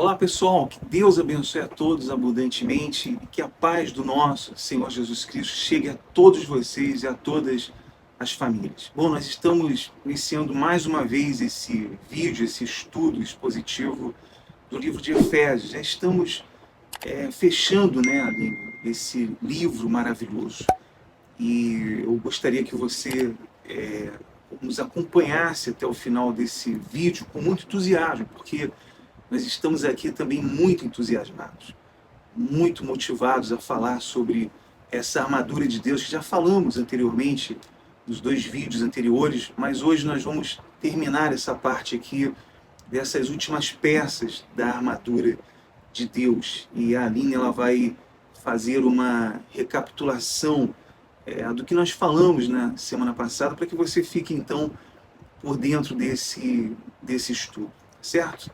Olá pessoal, que Deus abençoe a todos abundantemente e que a paz do nosso Senhor Jesus Cristo chegue a todos vocês e a todas as famílias. Bom, nós estamos iniciando mais uma vez esse vídeo, esse estudo expositivo do livro de Efésios. Já estamos fechando, ali, esse livro maravilhoso. E eu gostaria que você nos acompanhasse até o final desse vídeo com muito entusiasmo, porque nós estamos aqui também muito entusiasmados, muito motivados a falar sobre essa armadura de Deus, que já falamos anteriormente, nos 2 vídeos anteriores, mas hoje nós vamos terminar essa parte aqui, dessas últimas peças da armadura de Deus. E a Aline ela vai fazer uma recapitulação do que nós falamos na semana passada, para que você fique então por dentro desse estudo, certo?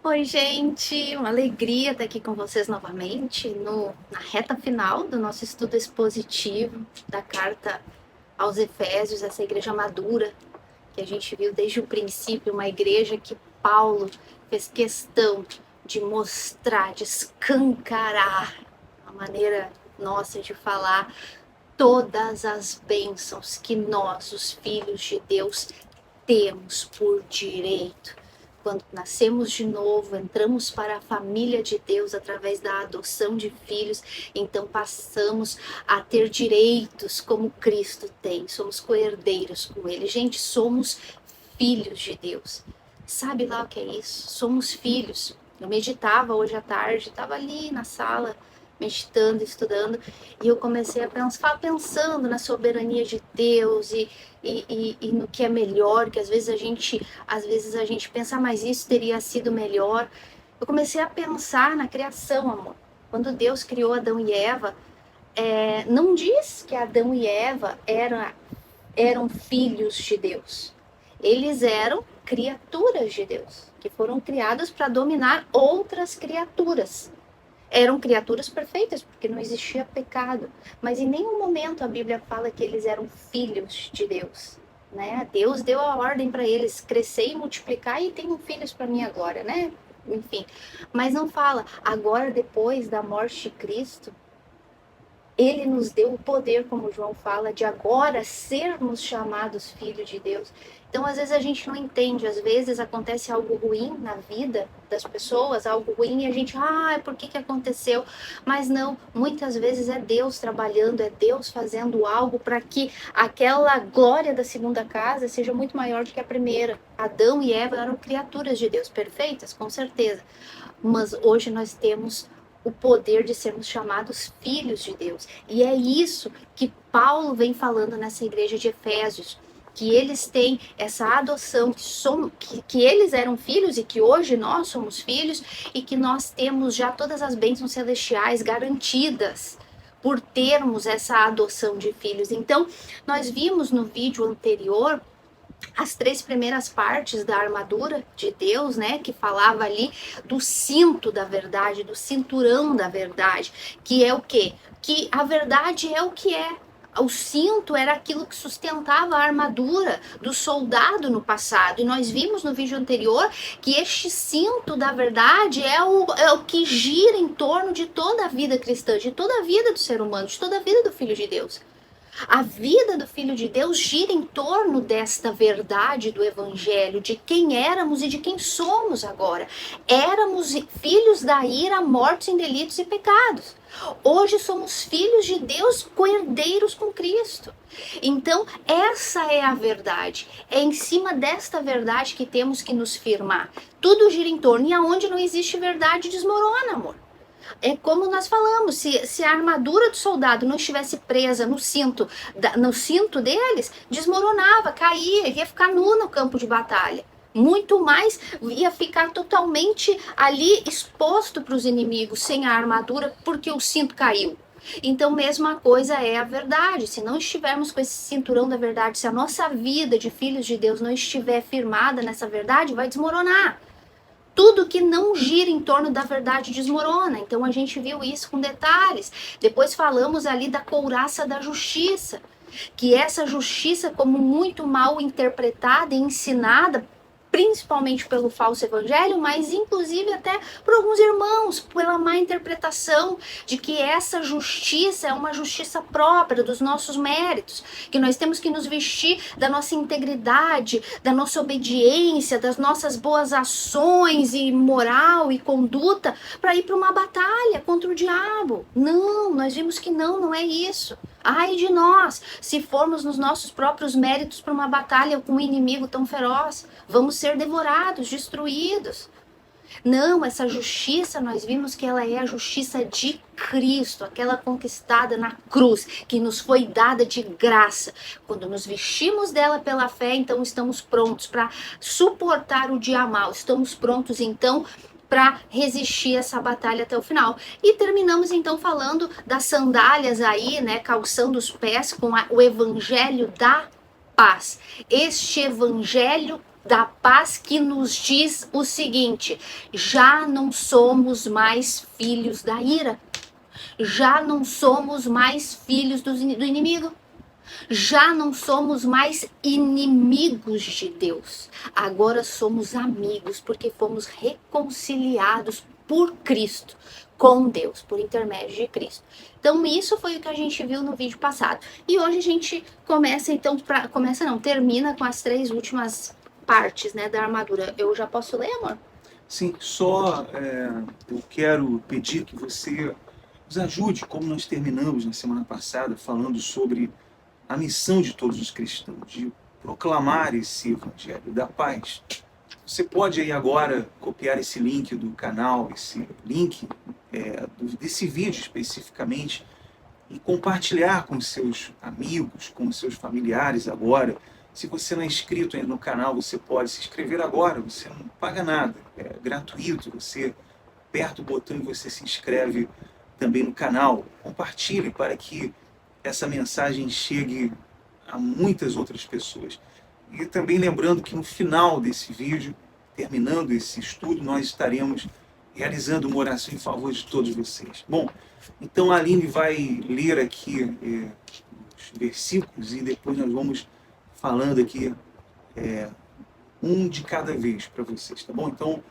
Oi, gente! Uma alegria estar aqui com vocês novamente na reta final do nosso estudo expositivo da carta aos Efésios, essa igreja madura que a gente viu desde o princípio, uma igreja que Paulo fez questão de mostrar, de escancarar a maneira nossa de falar todas as bênçãos que nós, os filhos de Deus, temos por direito. Quando nascemos de novo, entramos para a família de Deus através da adoção de filhos, então passamos a ter direitos como Cristo tem, somos co-herdeiros com Ele. Gente, somos filhos de Deus. Sabe lá o que é isso? Somos filhos. Eu meditava hoje à tarde, estava ali na sala, meditando, estudando, e eu comecei a pensando na soberania de Deus e no que é melhor, que às vezes a gente pensa, mas isso teria sido melhor. Eu comecei a pensar na criação, amor. Quando Deus criou Adão e Eva, não diz que Adão e Eva eram filhos de Deus. Eles eram criaturas de Deus, que foram criadas para dominar outras criaturas. Eram criaturas perfeitas, porque não existia pecado. Mas em nenhum momento a Bíblia fala que eles eram filhos de Deus, né? Deus deu a ordem para eles crescer e multiplicar e tenham filhos para mim agora, né? Enfim, mas não fala, agora depois da morte de Cristo, Ele nos deu o poder, como João fala, de agora sermos chamados filhos de Deus. Então, às vezes a gente não entende, às vezes acontece algo ruim na vida das pessoas, algo ruim, e a gente, por que aconteceu? Mas não, muitas vezes é Deus trabalhando, é Deus fazendo algo para que aquela glória da segunda casa seja muito maior do que a primeira. Adão e Eva eram criaturas de Deus, perfeitas, com certeza. Mas hoje nós temos o poder de sermos chamados filhos de Deus. E é isso que Paulo vem falando nessa igreja de Efésios, que eles têm essa adoção, que eles eram filhos e que hoje nós somos filhos e que nós temos já todas as bênçãos celestiais garantidas por termos essa adoção de filhos. Então, nós vimos no vídeo anterior as 3 primeiras partes da armadura de Deus, né, que falava ali do cinto da verdade, do cinturão da verdade, que é o quê? Que a verdade é o que é. O cinto era aquilo que sustentava a armadura do soldado no passado. E nós vimos no vídeo anterior que este cinto da verdade é o que gira em torno de toda a vida cristã, de toda a vida do ser humano, de toda a vida do Filho de Deus. A vida do Filho de Deus gira em torno desta verdade do Evangelho, de quem éramos e de quem somos agora. Éramos filhos da ira, mortos em delitos e pecados. Hoje somos filhos de Deus, co-herdeiros com Cristo. Então, essa é a verdade. É em cima desta verdade que temos que nos firmar. Tudo gira em torno, e aonde não existe verdade, desmorona, amor. É como nós falamos, se a armadura do soldado não estivesse presa no cinto deles, desmoronava, caía, ia ficar nu no campo de batalha. Muito mais, ia ficar totalmente ali exposto para os inimigos, sem a armadura, porque o cinto caiu. Então, mesma coisa é a verdade. Se não estivermos com esse cinturão da verdade, se a nossa vida de filhos de Deus não estiver firmada nessa verdade, vai desmoronar. Tudo que não gira em torno da verdade desmorona. Então a gente viu isso com detalhes. Depois falamos ali da couraça da justiça, que essa justiça, como muito mal interpretada e ensinada principalmente pelo falso evangelho, mas inclusive até por alguns irmãos, pela má interpretação de que essa justiça é uma justiça própria dos nossos méritos, que nós temos que nos vestir da nossa integridade, da nossa obediência, das nossas boas ações e moral e conduta para ir para uma batalha contra o diabo. Não, nós vimos que não é isso. Ai de nós, se formos nos nossos próprios méritos para uma batalha com um inimigo tão feroz, vamos ser devorados, destruídos. Não, essa justiça, nós vimos que ela é a justiça de Cristo, aquela conquistada na cruz, que nos foi dada de graça. Quando nos vestimos dela pela fé, então estamos prontos para suportar o dia mal, estamos prontos então para resistir essa batalha até o final. E terminamos então falando das sandálias aí, né, calçando os pés com o evangelho da paz. Este evangelho da paz que nos diz o seguinte: já não somos mais filhos da ira, já não somos mais filhos do inimigo, já não somos mais inimigos de Deus, agora somos amigos, porque fomos reconciliados por Cristo com Deus, por intermédio de Cristo. Então isso foi o que a gente viu no vídeo passado. E hoje a gente começa então, termina com as 3 últimas partes, né, da armadura. Eu já posso ler, amor? Sim, só eu quero pedir que você nos ajude, como nós terminamos na semana passada, falando sobre a missão de todos os cristãos, de proclamar esse evangelho da paz. Você pode aí agora copiar esse link do canal, esse link desse vídeo especificamente, e compartilhar com seus amigos, com seus familiares agora. Se você não é inscrito ainda no canal, você pode se inscrever agora, você não paga nada, é gratuito, você aperta o botão e você se inscreve também no canal. Compartilhe para que essa mensagem chegue a muitas outras pessoas. E também lembrando que no final desse vídeo, terminando esse estudo, nós estaremos realizando uma oração em favor de todos vocês. Bom, então a Aline vai ler aqui os versículos e depois nós vamos falando aqui um de cada vez para vocês, tá bom? Então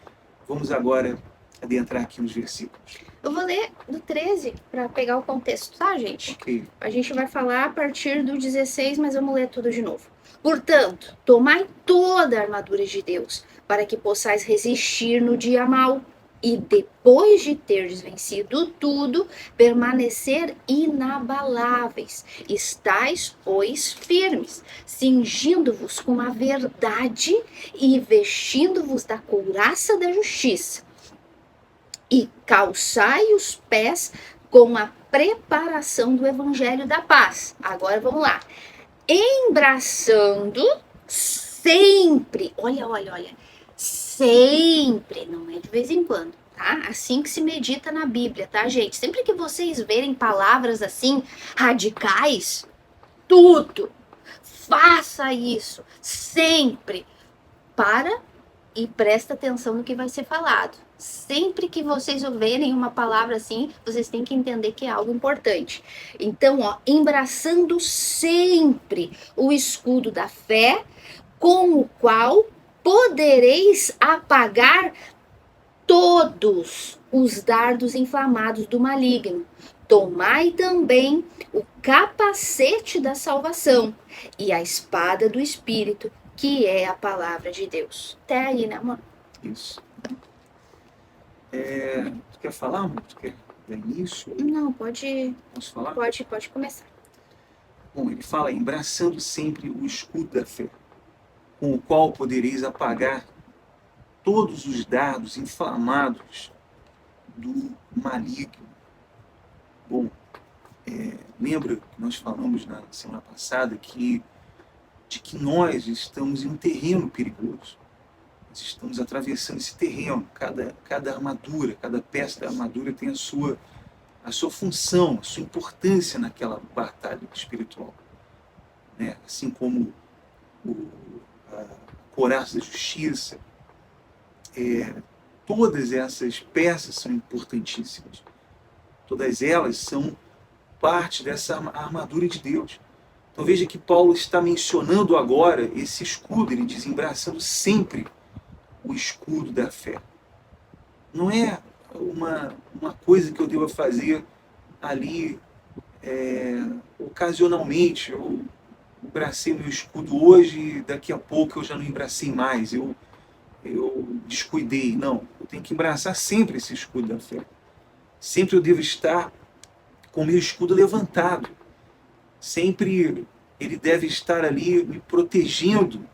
vamos agora adentrar aqui nos versículos. Eu vou ler do 13 para pegar o contexto, tá, gente? Ok. A gente vai falar a partir do 16, mas vamos ler tudo de novo. Portanto, tomai toda a armadura de Deus, para que possais resistir no dia mau, e depois de terdes vencido tudo, permanecer inabaláveis. Estais, pois, firmes, cingindo-vos com a verdade e vestindo-vos da couraça da justiça. E calçai os pés com a preparação do evangelho da paz. Agora vamos lá. Embraçando sempre, olha, sempre, não é de vez em quando, tá? Assim que se medita na Bíblia, tá, gente? Sempre que vocês verem palavras assim, radicais, tudo, faça isso, sempre. Para e presta atenção no que vai ser falado. Sempre que vocês ouvirem uma palavra assim, vocês têm que entender que é algo importante. Então, embraçando sempre o escudo da fé, com o qual podereis apagar todos os dardos inflamados do maligno. Tomai também o capacete da salvação e a espada do Espírito, que é a palavra de Deus. Até aí, né, amor? Isso. Tu quer falar, amor? Tu quer dar início? Não, pode. Posso falar? Pode começar. Bom, ele fala, embraçando sempre o escudo da fé, com o qual podereis apagar todos os dardos inflamados do maligno. Bom, lembra que nós falamos na semana passada de que nós estamos em um terreno perigoso. Nós estamos atravessando esse terreno. Cada armadura, cada peça da armadura tem a sua função, a sua importância naquela batalha espiritual. Né? Assim como a couraça da justiça, todas essas peças são importantíssimas. Todas elas são parte dessa armadura de Deus. Então veja que Paulo está mencionando agora esse escudo, ele diz, embraçando sempre o escudo da fé. Não é uma coisa que eu deva fazer ali ocasionalmente. Eu embracei meu escudo hoje e daqui a pouco eu já não embracei mais. Eu descuidei. Não, eu tenho que embraçar sempre esse escudo da fé. Sempre eu devo estar com o meu escudo levantado. Sempre ele deve estar ali me protegendo,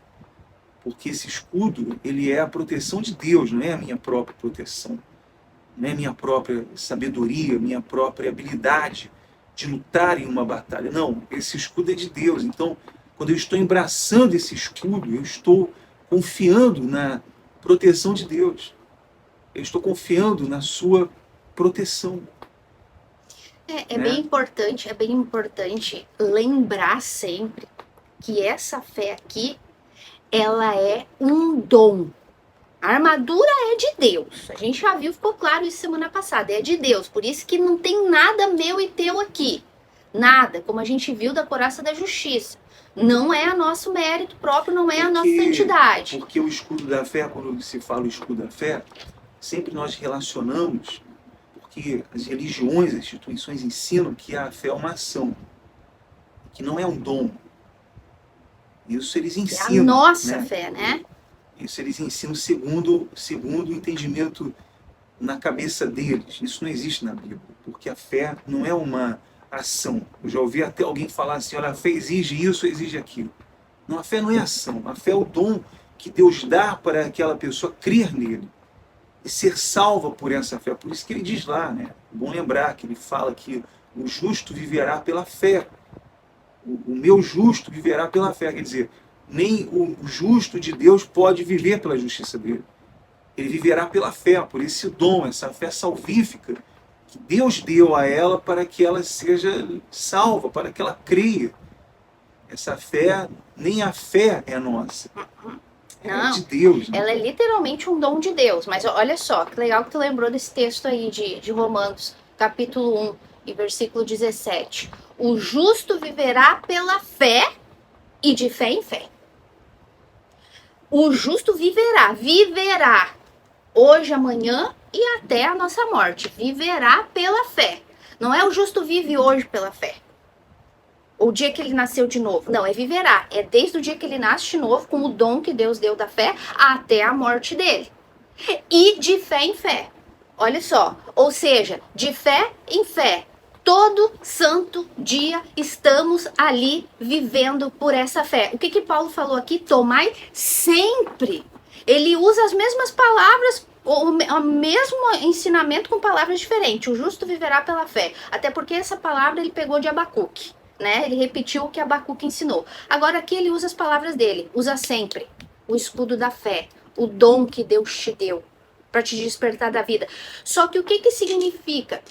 porque esse escudo, ele é a proteção de Deus, não é a minha própria proteção. Não é a minha própria sabedoria, minha própria habilidade de lutar em uma batalha. Não, esse escudo é de Deus. Então, quando eu estou embraçando esse escudo, eu estou confiando na proteção de Deus. Eu estou confiando na sua proteção. É bem importante lembrar sempre que essa fé aqui, ela é um dom. A armadura é de Deus. A gente já viu, ficou claro isso semana passada. É de Deus. Por isso que não tem nada meu e teu aqui. Nada. Como a gente viu da couraça da justiça. Não é a nosso mérito próprio, não é a nossa santidade. Porque o escudo da fé, quando se fala o escudo da fé, sempre nós relacionamos, porque as religiões, as instituições ensinam que a fé é uma ação, que não é um dom. Isso eles ensinam. É a nossa fé, né? Isso eles ensinam segundo o entendimento na cabeça deles. Isso não existe na Bíblia, porque a fé não é uma ação. Eu já ouvi até alguém falar assim, olha, a fé exige isso, exige aquilo. Não, a fé não é ação. A fé é o dom que Deus dá para aquela pessoa crer nele e ser salva por essa fé. Por isso que ele diz lá, né? É bom lembrar que ele fala que o justo viverá pela fé. O meu justo viverá pela fé. Quer dizer, nem o justo de Deus pode viver pela justiça dele. Ele viverá pela fé, por esse dom, essa fé salvífica que Deus deu a ela para que ela seja salva, para que ela creia. Essa fé, nem a fé é nossa. Não, é de Deus. Né? Ela é literalmente um dom de Deus. Mas olha só, que legal que tu lembrou desse texto aí de Romanos, capítulo 1, e versículo 17. O justo viverá pela fé e de fé em fé. O justo viverá, hoje, amanhã e até a nossa morte. Viverá pela fé. Não é o justo vive hoje pela fé. O dia que ele nasceu de novo. Não, é viverá. É desde o dia que ele nasce de novo, com o dom que Deus deu da fé, até a morte dele. E de fé em fé. Olha só. Ou seja, de fé em fé. Todo santo dia estamos ali vivendo por essa fé. O que Paulo falou aqui? Tomai sempre. Ele usa as mesmas palavras, o mesmo ensinamento com palavras diferentes. O justo viverá pela fé. Até porque essa palavra ele pegou de Abacuque, né? Ele repetiu o que Abacuque ensinou. Agora aqui ele usa as palavras dele. Usa sempre o escudo da fé, o dom que Deus te deu para te despertar da vida. Só que o que significa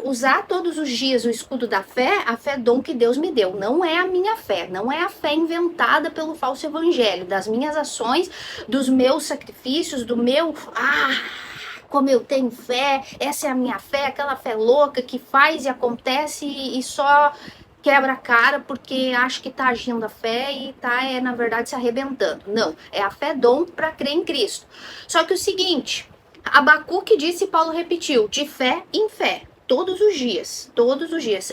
usar todos os dias o escudo da fé? A fé é dom que Deus me deu. Não é a minha fé, não é a fé inventada pelo falso evangelho, das minhas ações, dos meus sacrifícios, do meu como eu tenho fé, essa é a minha fé, aquela fé louca que faz e acontece e só quebra a cara porque acha que tá agindo a fé e tá, na verdade, se arrebentando. Não, é a fé dom para crer em Cristo. Só que o seguinte, Abacuque disse e Paulo repetiu, de fé em fé, todos os dias,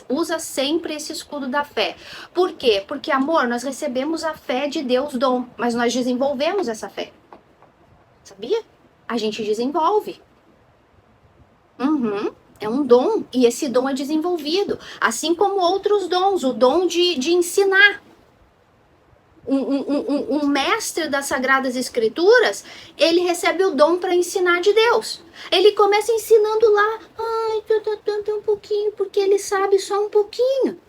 usa sempre esse escudo da fé. Por quê? Porque, amor, nós recebemos a fé de Deus dom, mas nós desenvolvemos essa fé. Sabia? A gente desenvolve. É um dom, e esse dom é desenvolvido, assim como outros dons, o dom de ensinar. Um mestre das Sagradas Escrituras, ele recebe o dom para ensinar de Deus. Ele começa ensinando lá, um pouquinho, porque ele sabe só um pouquinho.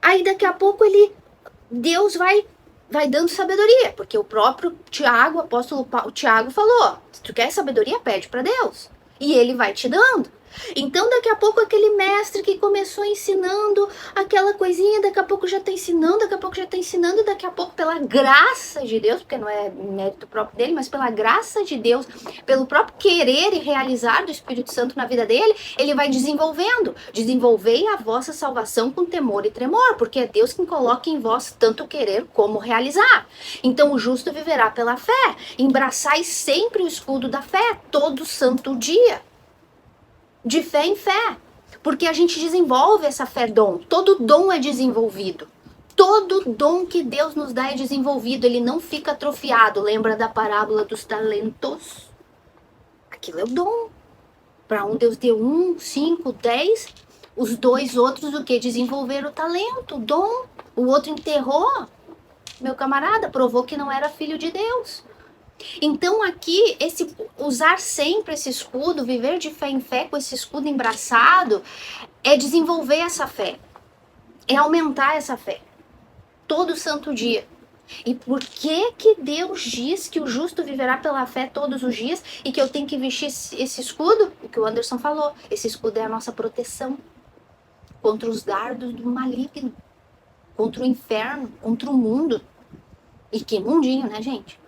Aí daqui a pouco Deus vai dando sabedoria, porque o próprio o apóstolo Tiago falou, se tu quer sabedoria, pede para Deus. E ele vai te dando. Então, daqui a pouco, aquele mestre que começou ensinando aquela coisinha, daqui a pouco já está ensinando, daqui a pouco já está ensinando, daqui a pouco, pela graça de Deus, porque não é mérito próprio dele, mas pela graça de Deus, pelo próprio querer e realizar do Espírito Santo na vida dele, ele vai desenvolvendo. Desenvolvei a vossa salvação com temor e tremor, porque é Deus quem coloca em vós tanto querer como realizar. Então, o justo viverá pela fé. Embraçai sempre o escudo da fé, todo santo dia. De fé em fé, porque a gente desenvolve essa fé dom, todo dom é desenvolvido, todo dom que Deus nos dá é desenvolvido, ele não fica atrofiado. Lembra da parábola dos talentos? Aquilo é o dom. Para um Deus deu 1, 5, 10, os 2 outros o que? Desenvolveram o talento, o dom, o outro enterrou, meu camarada, provou que não era filho de Deus. Então aqui, usar sempre esse escudo, viver de fé em fé com esse escudo embraçado, é desenvolver essa fé, é aumentar essa fé, todo santo dia. E por que que Deus diz que o justo viverá pela fé todos os dias e que eu tenho que vestir esse escudo? O que o Anderson falou, esse escudo é a nossa proteção contra os dardos do maligno, contra o inferno, contra o mundo. E que mundinho, né, gente?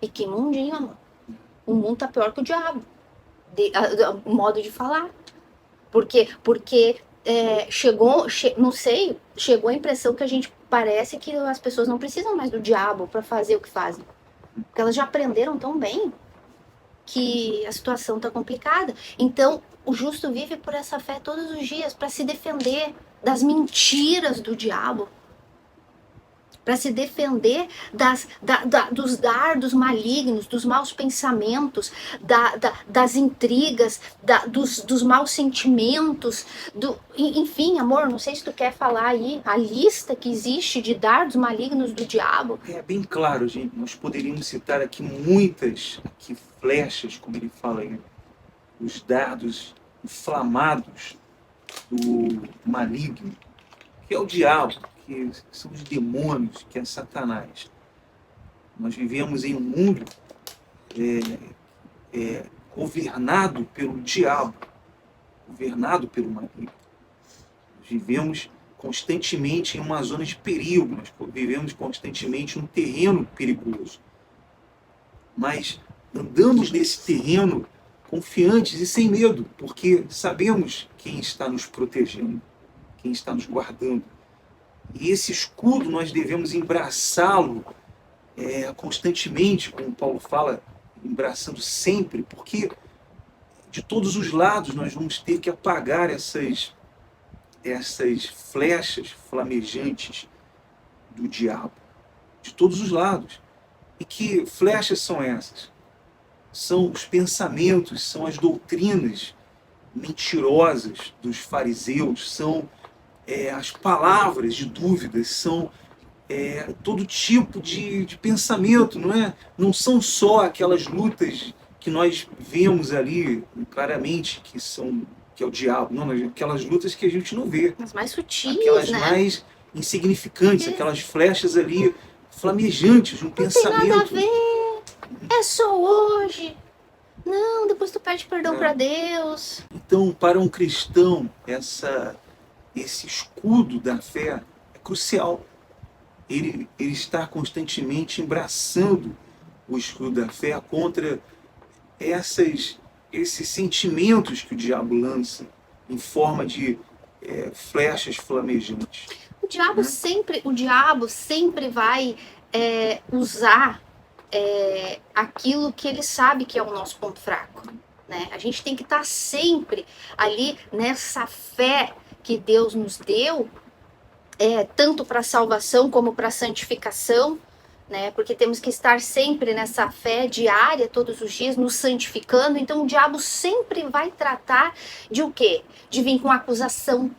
E que mundinho, amor. O mundo tá pior que o diabo. O modo de falar. Porque chegou a impressão que a gente parece que as pessoas não precisam mais do diabo para fazer o que fazem. Porque elas já aprenderam tão bem que a situação tá complicada. Então, o justo vive por essa fé todos os dias para se defender das mentiras do diabo. Para se defender dos dardos malignos, dos maus pensamentos, das intrigas, dos maus sentimentos, enfim, amor, não sei se tu quer falar aí a lista que existe de dardos malignos do diabo. É bem claro, gente, nós poderíamos citar aqui muitas flechas, como ele fala aí, os dardos inflamados do maligno, que é o diabo, que são os demônios, que é Satanás. Nós vivemos em um mundo governado pelo diabo, governado pelo maligno. Nós vivemos constantemente em uma zona de perigo, nós vivemos constantemente em um terreno perigoso. Mas andamos nesse terreno confiantes e sem medo, porque sabemos quem está nos protegendo, quem está nos guardando. E esse escudo nós devemos embraçá-lo constantemente, como Paulo fala, embraçando sempre, porque de todos os lados nós vamos ter que apagar essas flechas flamejantes do diabo, de todos os lados. E que flechas são essas? São os pensamentos, são as doutrinas mentirosas dos fariseus, são as palavras de dúvidas, são todo tipo de pensamento, não é? Não são só aquelas lutas que nós vemos ali claramente que é o diabo, não, aquelas lutas que a gente não vê. As mais sutis, aquelas né? mais insignificantes, aquelas flechas ali flamejantes de um pensamento. Não tem nada a ver, é só hoje. Não, depois tu pede perdão para Deus. Então, para um cristão, esse escudo da fé é crucial. Ele está constantemente embraçando o escudo da fé contra esses sentimentos que o diabo lança em forma de flechas flamejantes. O diabo sempre vai usar aquilo que ele sabe que é o nosso ponto fraco, né? A gente tem que estar sempre ali nessa fé que Deus nos deu, tanto para a salvação como para a santificação, né? Porque temos que estar sempre nessa fé diária, todos os dias, nos santificando. Então o diabo sempre vai tratar de o quê? De vir com acusação.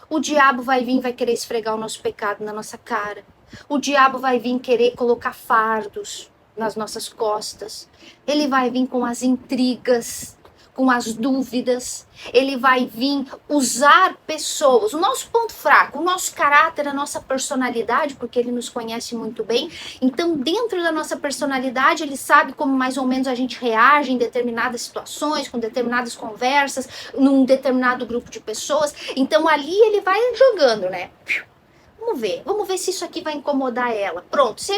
O diabo vai vir e vai querer esfregar o nosso pecado na nossa cara. O diabo vai vir querer colocar fardos nas nossas costas. Ele vai vir com as intrigas, com as dúvidas, ele vai vir usar pessoas, o nosso ponto fraco, o nosso caráter, a nossa personalidade, porque ele nos conhece muito bem. Então, dentro da nossa personalidade, ele sabe como mais ou menos a gente reage em determinadas situações, com determinadas conversas, num determinado grupo de pessoas. Então, ali ele vai jogando, né? Vamos ver se isso aqui vai incomodar ela. Pronto, se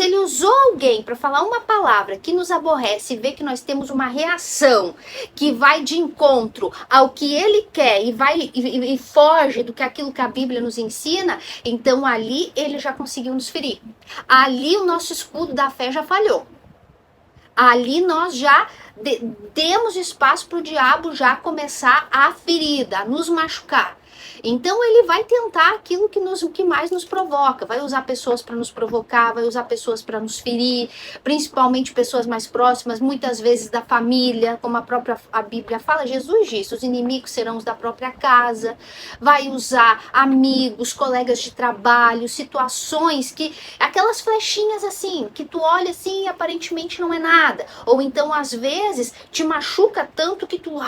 ele usou alguém para falar uma palavra que nos aborrece e vê que nós temos uma reação que vai de encontro ao que ele quer e foge do que aquilo que a Bíblia nos ensina, então ali ele já conseguiu nos ferir. Ali o nosso escudo da fé já falhou. Ali nós já demos espaço para o diabo já começar a ferida, a nos machucar. Então ele vai tentar aquilo que mais nos provoca, vai usar pessoas para nos provocar, vai usar pessoas para nos ferir, principalmente pessoas mais próximas, muitas vezes da família, como a Bíblia fala, Jesus disse, os inimigos serão os da própria casa, vai usar amigos, colegas de trabalho, situações aquelas flechinhas assim, que tu olha assim e aparentemente não é nada, ou então às vezes te machuca tanto que tu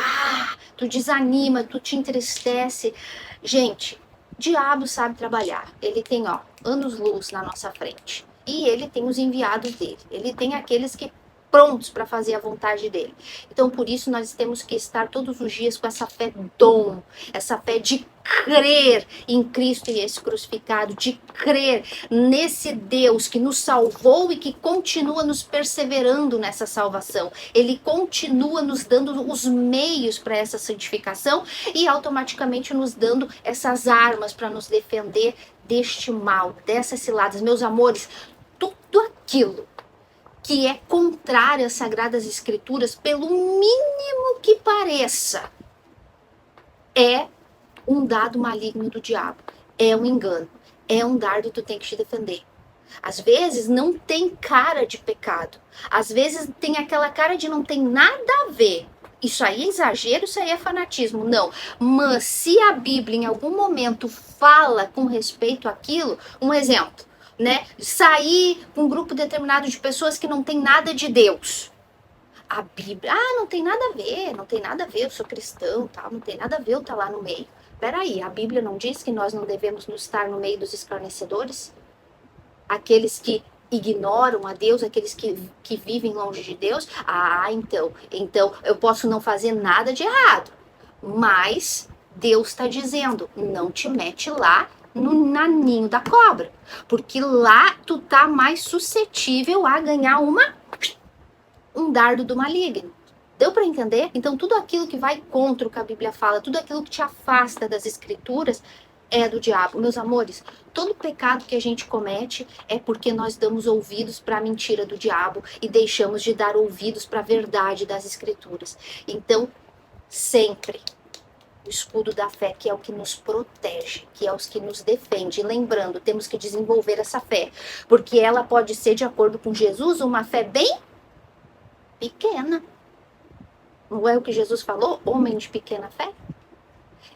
desanima, tu te entristece. Gente, diabo sabe trabalhar. Ele tem, anos-luz na nossa frente. E ele tem os enviados dele. Ele tem aqueles que prontos para fazer a vontade dele. Então, por isso, nós temos que estar todos os dias com essa fé dom, essa fé de crer em Cristo e esse crucificado, de crer nesse Deus que nos salvou e que continua nos perseverando nessa salvação. Ele continua nos dando os meios para essa santificação e automaticamente nos dando essas armas para nos defender deste mal, dessas ciladas. Meus amores, tudo aquilo que é contrário às Sagradas Escrituras, pelo mínimo que pareça, é um dado maligno do diabo, é um engano, é um dardo que tu tem que te defender. Às vezes não tem cara de pecado, às vezes tem aquela cara de não tem nada a ver. Isso aí é exagero, isso aí é fanatismo, não. Mas se a Bíblia em algum momento fala com respeito àquilo, um exemplo, né? Sair com um grupo determinado de pessoas que não tem nada de Deus. A Bíblia, não tem nada a ver, eu sou cristão, tal, não tem nada a ver eu estar lá no meio. Peraí, a Bíblia não diz que nós não devemos nos estar no meio dos escarnecedores? Aqueles que ignoram a Deus, aqueles que vivem longe de Deus? Então eu posso não fazer nada de errado, mas Deus está dizendo, não te mete lá no naninho da cobra, porque lá tu tá mais suscetível a ganhar um dardo do maligno. Deu para entender? Então tudo aquilo que vai contra o que a Bíblia fala, tudo aquilo que te afasta das Escrituras é do diabo. Meus amores, todo pecado que a gente comete é porque nós damos ouvidos para a mentira do diabo e deixamos de dar ouvidos para a verdade das Escrituras. Então, sempre o escudo da fé, que é o que nos protege, que é os que nos defende. E lembrando, temos que desenvolver essa fé, porque ela pode ser, de acordo com Jesus, uma fé bem pequena. Não é o que Jesus falou? Homem de pequena fé?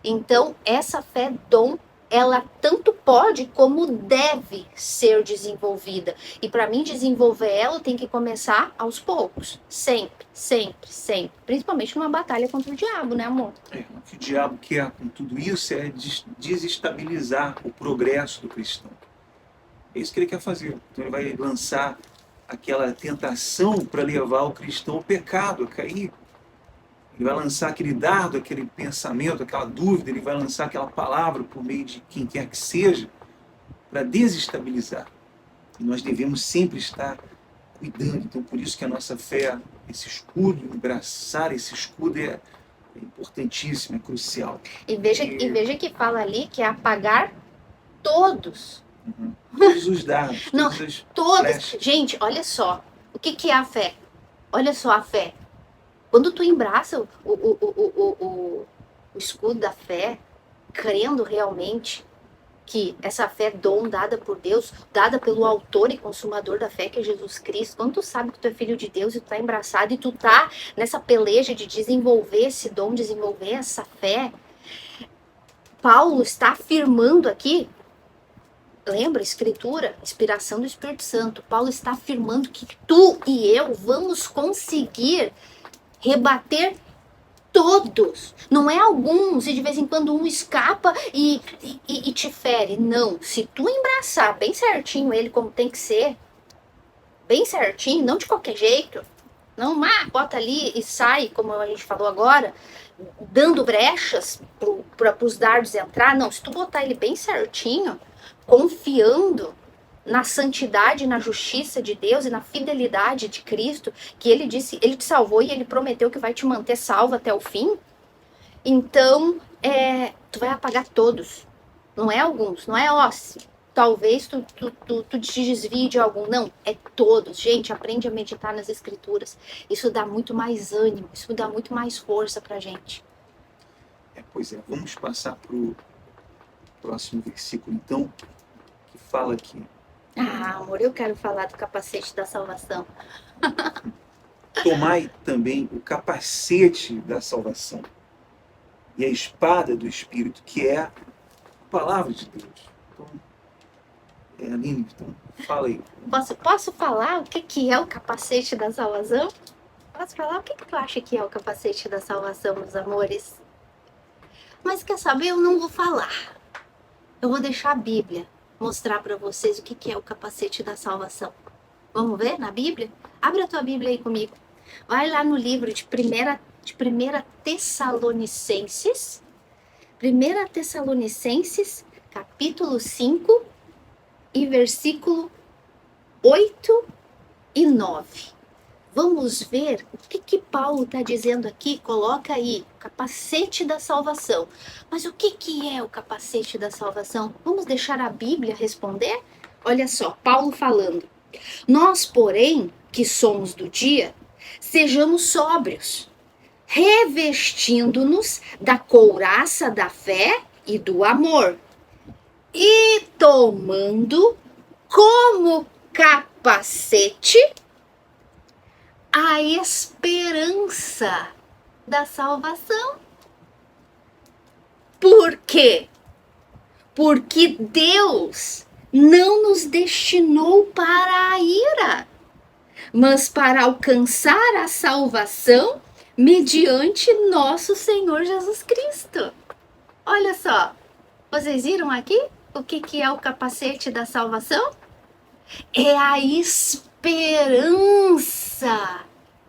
Então, essa fé dom, ela tanto pode como deve ser desenvolvida. E para mim desenvolver ela, tem que começar aos poucos. Sempre, sempre, sempre. Principalmente numa batalha contra o diabo, né, amor? O que o diabo quer com tudo isso é desestabilizar o progresso do cristão. É isso que ele quer fazer. Então ele vai lançar aquela tentação para levar o cristão ao pecado, a cair. Ele vai lançar aquele dardo, aquele pensamento, aquela dúvida, ele vai lançar aquela palavra por meio de quem quer que seja, para desestabilizar. E nós devemos sempre estar cuidando. Então, por isso que a nossa fé, esse escudo, abraçar esse escudo é importantíssimo, é crucial. E veja que fala ali que é apagar todos. Todos os dardos, não, todos. Flechas. Gente, olha só. O que é a fé? Olha só a fé. Quando tu embraça o escudo da fé, crendo realmente que essa fé é dom dada por Deus, dada pelo autor e consumador da fé, que é Jesus Cristo, quando tu sabe que tu é filho de Deus e tu tá embraçado e tu tá nessa peleja de desenvolver esse dom, desenvolver essa fé, Paulo está afirmando aqui, lembra, escritura, inspiração do Espírito Santo, Paulo está afirmando que tu e eu vamos conseguir rebater todos, não é alguns, e de vez em quando um escapa e te fere. Não, se tu embraçar bem certinho ele como tem que ser, bem certinho, não de qualquer jeito, não, bota ali e sai, como a gente falou agora, dando brechas para os dardos entrar. Não, se tu botar ele bem certinho, confiando na santidade, na justiça de Deus e na fidelidade de Cristo, que ele disse, ele te salvou e ele prometeu que vai te manter salvo até o fim. Então, tu vai apagar todos. Não é alguns, não é talvez tu te desvie de algum. Não, é todos. Gente, aprende a meditar nas escrituras. Isso dá muito mais ânimo, isso dá muito mais força pra gente. Pois é, vamos passar pro próximo versículo, então, que fala aqui. Amor, eu quero falar do capacete da salvação. Tomai também o capacete da salvação e a espada do Espírito, que é a palavra de Deus. Então, Aline, então, fala aí. Posso falar o que é o capacete da salvação? Posso falar o que tu acha que é o capacete da salvação, meus amores? Mas quer saber? Eu não vou falar. Eu vou deixar a Bíblia mostrar para vocês o que é o capacete da salvação. Vamos ver na Bíblia? Abre a tua Bíblia aí comigo. Vai lá no livro de 1 Tessalonicenses. 1 Tessalonicenses, capítulo 5 e versículo 8 e 9. Vamos ver o que Paulo está dizendo aqui. Coloca aí, capacete da salvação. Mas o que é o capacete da salvação? Vamos deixar a Bíblia responder? Olha só, Paulo falando. Nós, porém, que somos do dia, sejamos sóbrios, revestindo-nos da couraça da fé e do amor, e tomando como capacete a esperança da salvação. Por quê? Porque Deus não nos destinou para a ira, mas para alcançar a salvação mediante nosso Senhor Jesus Cristo. Olha só, vocês viram aqui o que é o capacete da salvação? É a esperança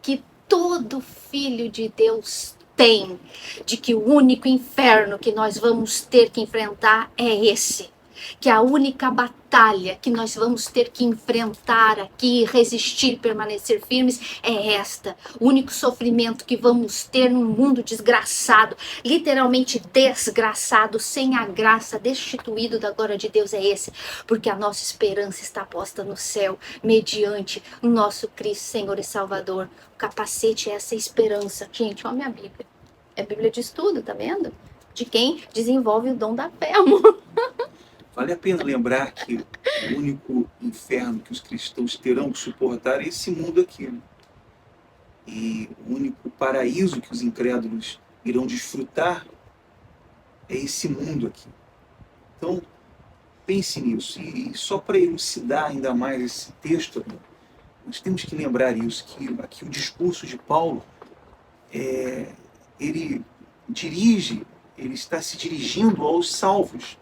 que todo filho de Deus tem, de que o único inferno que nós vamos ter que enfrentar é esse. Que a única batalha que nós vamos ter que enfrentar aqui, resistir, permanecer firmes, é esta. O único sofrimento que vamos ter num mundo desgraçado, literalmente desgraçado, sem a graça, destituído da glória de Deus, é esse. Porque a nossa esperança está posta no céu, mediante o nosso Cristo, Senhor e Salvador. O capacete é essa esperança. Gente, olha a minha Bíblia. É a Bíblia de estudo, tá vendo? De quem desenvolve o dom da fé, amor. Vale a pena lembrar que o único inferno que os cristãos terão que suportar é esse mundo aqui. E o único paraíso que os incrédulos irão desfrutar é esse mundo aqui. Então, pense nisso. E só para elucidar ainda mais esse texto, nós temos que lembrar isso, que aqui o discurso de Paulo, ele está se dirigindo aos salvos.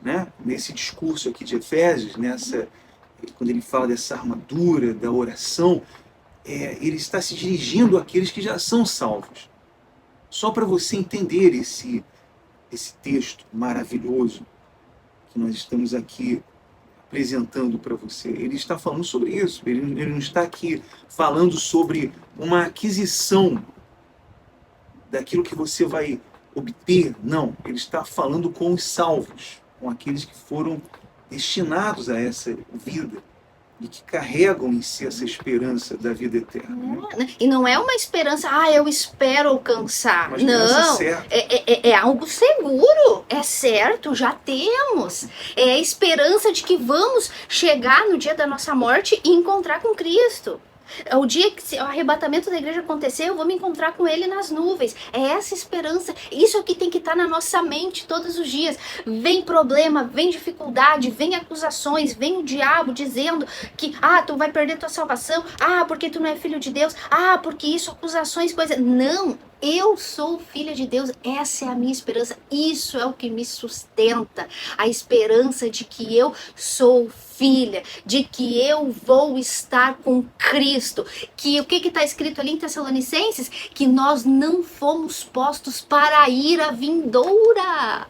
Né? Nesse discurso aqui de Efésios, quando ele fala dessa armadura, da oração, ele está se dirigindo àqueles que já são salvos. Só para você entender esse texto maravilhoso que nós estamos aqui apresentando para você. Ele está falando sobre isso, ele não está aqui falando sobre uma aquisição daquilo que você vai obter, não. Ele está falando com os salvos, com aqueles que foram destinados a essa vida e que carregam em si essa esperança da vida eterna. Né? E não é uma esperança, eu espero alcançar. Não, é algo seguro, é certo, já temos. É a esperança de que vamos chegar no dia da nossa morte e encontrar com Cristo. O dia que o arrebatamento da igreja acontecer, eu vou me encontrar com ele nas nuvens. É essa esperança. Isso aqui tem que estar na nossa mente todos os dias. Vem problema, vem dificuldade, vem acusações, vem o diabo dizendo que tu vai perder tua salvação, porque tu não é filho de Deus, porque isso, acusações, coisas. Não, Eu sou filha de Deus, essa é a minha esperança, isso é o que me sustenta, a esperança de que eu sou filha, de que eu vou estar com Cristo, que o que está escrito ali em Tessalonicenses? Que nós não fomos postos para a ira vindoura.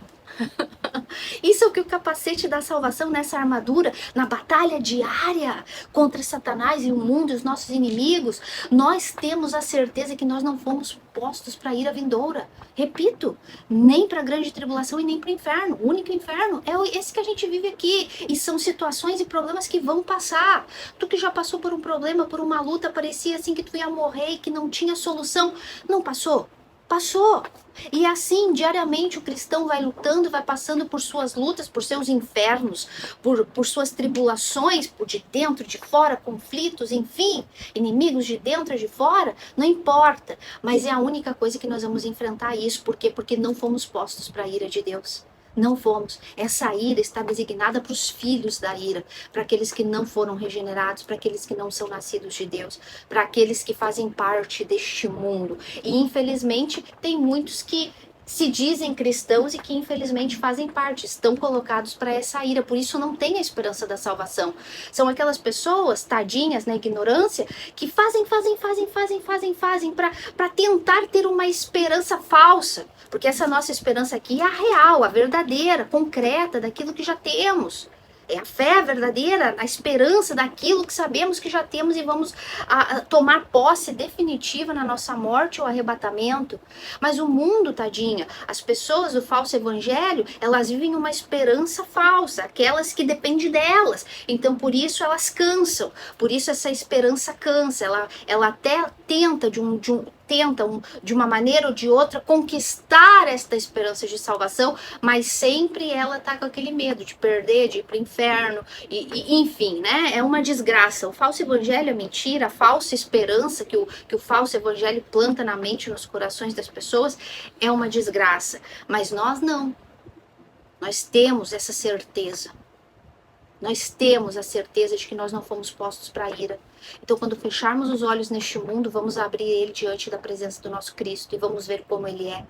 Isso é o que o capacete da salvação, nessa armadura, na batalha diária contra Satanás e o mundo e os nossos inimigos, nós temos a certeza que nós não fomos postos para a ira vindoura. Repito, nem para a grande tribulação e nem para o inferno. O único inferno é esse que a gente vive aqui. E são situações e problemas que vão passar. Tu que já passou por um problema, por uma luta, parecia assim que tu ia morrer e que não tinha solução. Não passou? Passou. E assim, diariamente, o cristão vai lutando, vai passando por suas lutas, por seus infernos, por suas tribulações, por de dentro, de fora, conflitos, enfim, inimigos de dentro e de fora, não importa. Mas é a única coisa que nós vamos enfrentar isso. Por quê? Porque não fomos postos para a ira de Deus. Não fomos. Essa ira está designada para os filhos da ira, para aqueles que não foram regenerados, para aqueles que não são nascidos de Deus, para aqueles que fazem parte deste mundo. E infelizmente tem muitos que se dizem cristãos e que infelizmente fazem parte, estão colocados para essa ira, por isso não tem a esperança da salvação. São aquelas pessoas, tadinhas, na ignorância, que fazem para tentar ter uma esperança falsa, porque essa nossa esperança aqui é a real, a verdadeira, concreta, daquilo que já temos. É a fé verdadeira, a esperança daquilo que sabemos que já temos e vamos tomar posse definitiva na nossa morte ou arrebatamento. Mas o mundo, tadinha, as pessoas do falso evangelho, elas vivem uma esperança falsa, aquelas que dependem delas. Então, por isso elas cansam, por isso essa esperança cansa. Ela até tenta de uma maneira ou de outra conquistar esta esperança de salvação, mas sempre ela tá com aquele medo de perder, de ir para o inferno, enfim, né? É uma desgraça. O falso evangelho é mentira, a falsa esperança que o falso evangelho planta na mente e nos corações das pessoas é uma desgraça. Mas nós não. Nós temos essa certeza. Nós temos a certeza de que nós não fomos postos para a ira. Então, quando fecharmos os olhos neste mundo, vamos abrir ele diante da presença do nosso Cristo e vamos ver como ele é.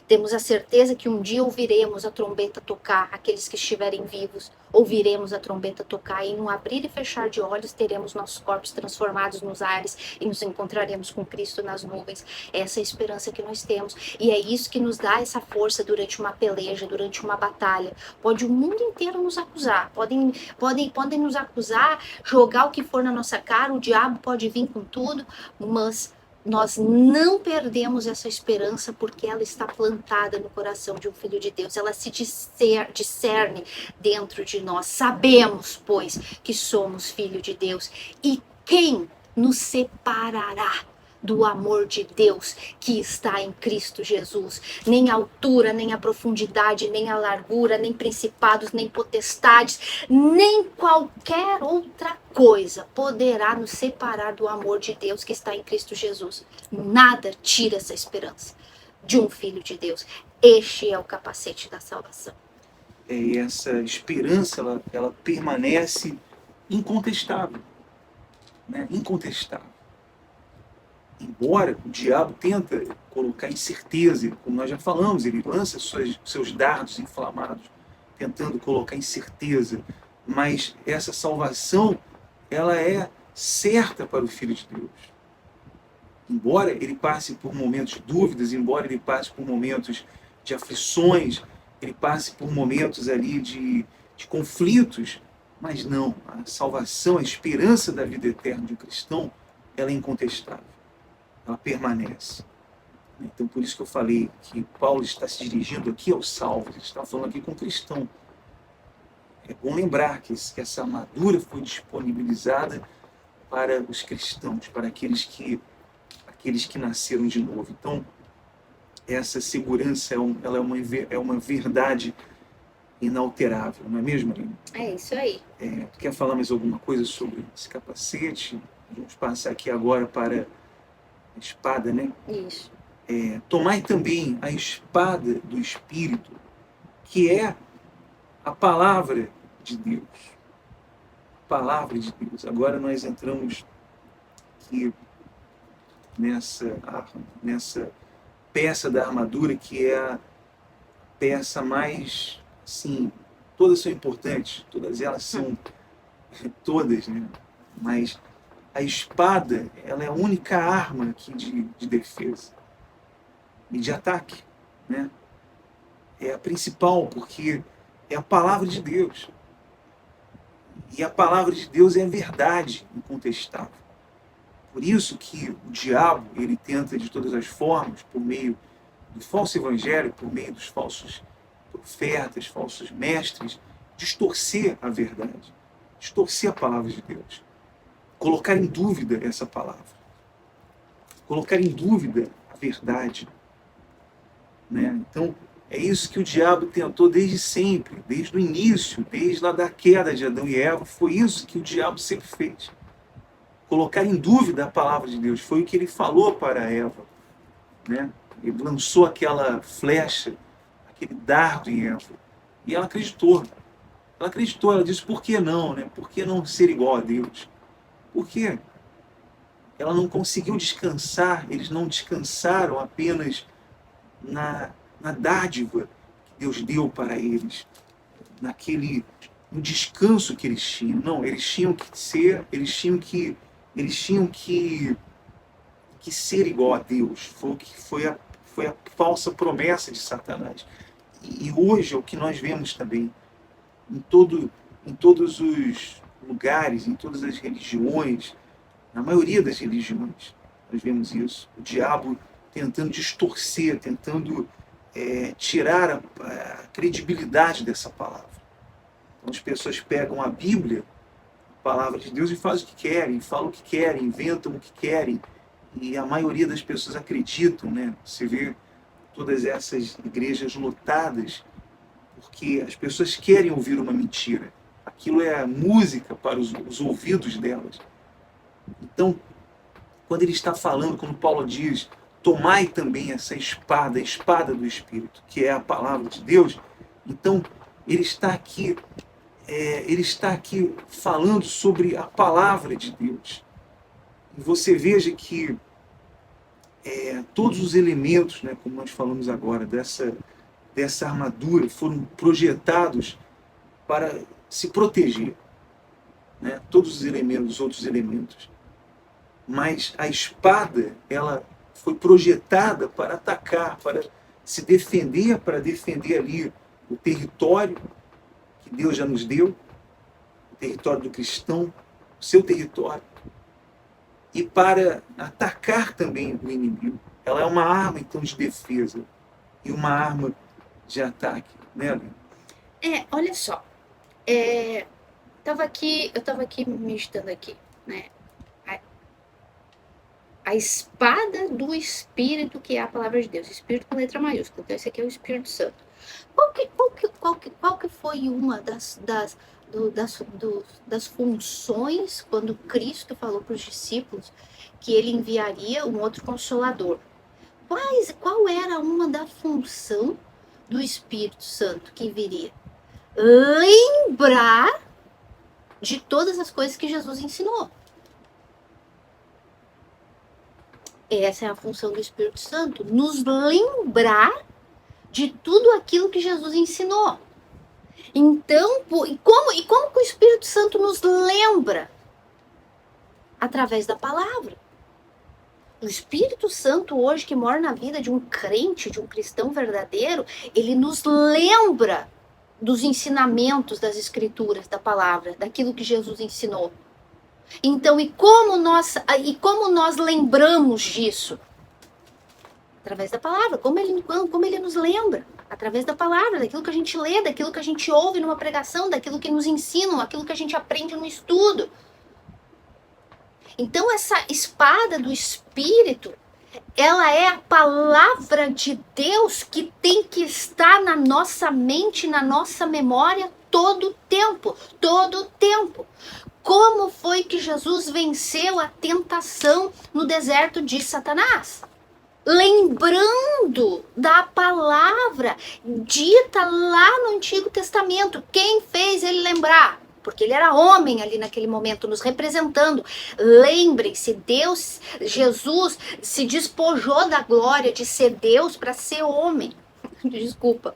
Temos a certeza que um dia ouviremos a trombeta tocar, aqueles que estiverem vivos, ouviremos a trombeta tocar e em um abrir e fechar de olhos teremos nossos corpos transformados nos ares e nos encontraremos com Cristo nas nuvens. Essa é a esperança que nós temos e é isso que nos dá essa força durante uma peleja, durante uma batalha. Pode o mundo inteiro nos acusar, podem nos acusar, jogar o que for na nossa cara, o diabo pode vir com tudo, mas nós não perdemos essa esperança porque ela está plantada no coração de um filho de Deus. Ela se discerne dentro de nós. Sabemos, pois, que somos filho de Deus. E quem nos separará do amor de Deus que está em Cristo Jesus? Nem a altura, nem a profundidade, nem a largura, nem principados, nem potestades, nem qualquer outra coisa poderá nos separar do amor de Deus que está em Cristo Jesus. Nada tira essa esperança de um filho de Deus. Este é o capacete da salvação. E essa esperança, ela permanece incontestável, né? Incontestável. Embora o diabo tenta colocar incerteza, como nós já falamos, ele lança seus dardos inflamados, tentando colocar incerteza, mas essa salvação, ela é certa para o Filho de Deus. Embora ele passe por momentos de dúvidas, embora ele passe por momentos de aflições, ele passe por momentos ali de conflitos, mas não, a salvação, a esperança da vida eterna de um cristão, ela é incontestável. Ela permanece. Então, por isso que eu falei que Paulo está se dirigindo aqui aos salvos, ele está falando aqui com o cristão. É bom lembrar que essa armadura foi disponibilizada para os cristãos, para aqueles que nasceram de novo. Então, essa segurança ela é uma verdade inalterável, não é mesmo, Marina? É isso aí. Tu quer falar mais alguma coisa sobre esse capacete? Vamos passar aqui agora para a espada, né? Isso. Tomai também a espada do Espírito, que é a palavra de Deus. A palavra de Deus. Agora nós entramos aqui nessa peça da armadura que é a peça mais, assim, todas são importantes, todas elas são, todas, né? Mas a espada, ela é a única arma aqui de defesa e de ataque, né? É a principal, porque é a palavra de Deus. E a palavra de Deus é a verdade incontestável. Por isso que o diabo, ele tenta de todas as formas, por meio do falso evangelho, por meio dos falsos profetas, falsos mestres, distorcer a verdade, distorcer a palavra de Deus, colocar em dúvida essa palavra, colocar em dúvida a verdade, né? Então, é isso que o diabo tentou desde sempre, desde o início, desde lá da queda de Adão e Eva, foi isso que o diabo sempre fez. Colocar em dúvida a palavra de Deus, foi o que ele falou para Eva, né? Ele lançou aquela flecha, aquele dardo em Eva, e ela acreditou. Ela acreditou, ela disse, por que não, né? Por que não ser igual a Deus? Por quê? Ela não conseguiu descansar, eles não descansaram apenas na dádiva que Deus deu para eles, no descanso que eles tinham. Não, eles tinham que ser, eles tinham que ser igual a Deus. Foi a falsa promessa de Satanás. E hoje é o que nós vemos também em todos os lugares, em todas as religiões, na maioria das religiões, nós vemos isso. O diabo tentando distorcer, tentando tirar a credibilidade dessa palavra. Então as pessoas pegam a Bíblia, a palavra de Deus, e fazem o que querem, falam o que querem, inventam o que querem. E a maioria das pessoas acreditam, né? Você vê todas essas igrejas lotadas, porque as pessoas querem ouvir uma mentira. Aquilo é música para os ouvidos delas. Então, quando ele está falando, quando Paulo diz, tomai também essa espada, a espada do Espírito, que é a palavra de Deus, então ele está aqui falando sobre a palavra de Deus. E você veja que todos os elementos, né, como nós falamos agora, dessa armadura, foram projetados para se proteger, né? Todos os elementos, os outros elementos. Mas a espada, ela foi projetada para atacar, para se defender, para defender ali o território que Deus já nos deu, o território do cristão, o seu território, e para atacar também o inimigo. Ela é uma arma, então, de defesa e uma arma de ataque, né, Aline? Olha só, eu estava aqui meditando aqui, né? A espada do Espírito, que é a palavra de Deus, Espírito com letra maiúscula, então esse aqui é o Espírito Santo. Qual que foi uma das funções quando Cristo falou para os discípulos que ele enviaria um outro Consolador? Qual era uma da função do Espírito Santo que viria? Lembrar de todas as coisas que Jesus ensinou. Essa é a função do Espírito Santo, nos lembrar de tudo aquilo que Jesus ensinou. Então, e como que o Espírito Santo nos lembra? Através da palavra. O Espírito Santo hoje que mora na vida de um crente, de um cristão verdadeiro, ele nos lembra dos ensinamentos das Escrituras, da palavra, daquilo que Jesus ensinou. Então, e como nós lembramos disso? Através da palavra, como ele nos lembra? Através da palavra, daquilo que a gente lê, daquilo que a gente ouve numa pregação, daquilo que nos ensinam, aquilo que a gente aprende no estudo. Então, essa espada do Espírito, ela é a palavra de Deus que tem que estar na nossa mente, na nossa memória, todo o tempo, todo o tempo. Como foi que Jesus venceu a tentação no deserto de Satanás? Lembrando da palavra dita lá no Antigo Testamento. Quem fez ele lembrar? porque ele era homem ali naquele momento, nos representando. Lembrem-se, Jesus se despojou da glória de ser Deus para ser homem. Desculpa.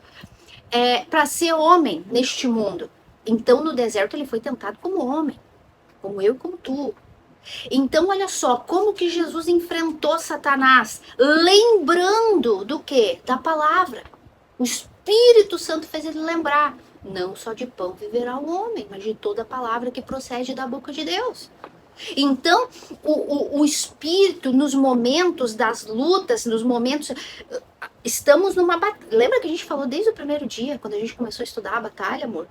Para ser homem neste mundo. Então, no deserto, ele foi tentado como homem, como eu e como tu. Então, olha só, como que Jesus enfrentou Satanás? Lembrando do quê? Da palavra. O Espírito Santo fez ele lembrar. Não só de pão viverá o homem, mas de toda palavra que procede da boca de Deus. Então, o Espírito, nos momentos das lutas, nos momentos... Estamos numa batalha. Lembra que a gente falou desde o primeiro dia, quando a gente começou a estudar a batalha, amor?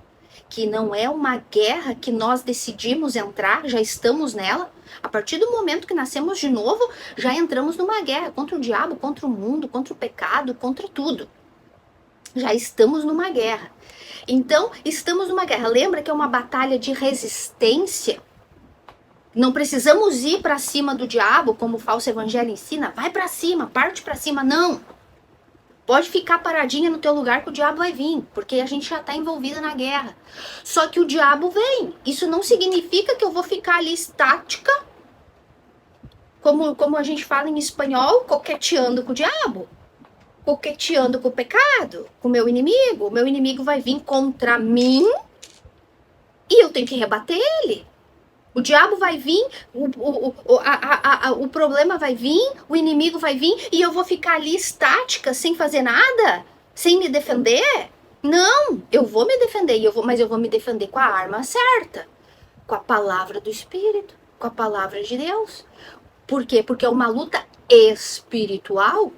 Que não é uma guerra que nós decidimos entrar, já estamos nela. A partir do momento que nascemos de novo, já entramos numa guerra contra o diabo, contra o mundo, contra o pecado, contra tudo. Já estamos numa guerra. Então, estamos numa guerra. Lembra que é uma batalha de resistência? Não precisamos ir para cima do diabo, como o falso evangelho ensina. Vai para cima, parte para cima. Não. Pode ficar paradinha no teu lugar que o diabo vai vir, porque a gente já está envolvida na guerra. Só que o diabo vem. Isso não significa que eu vou ficar ali estática, como a gente fala em espanhol, coqueteando com o diabo. Coqueteando com o pecado, com o meu inimigo. O meu inimigo vai vir contra mim e eu tenho que rebater ele. O diabo vai vir, o problema vai vir, o inimigo vai vir e eu vou ficar ali estática, sem fazer nada? Sem me defender? Não, eu vou me defender, mas eu vou me defender com a arma certa. Com a palavra do Espírito, com a palavra de Deus. Por quê? Porque é uma luta espiritual.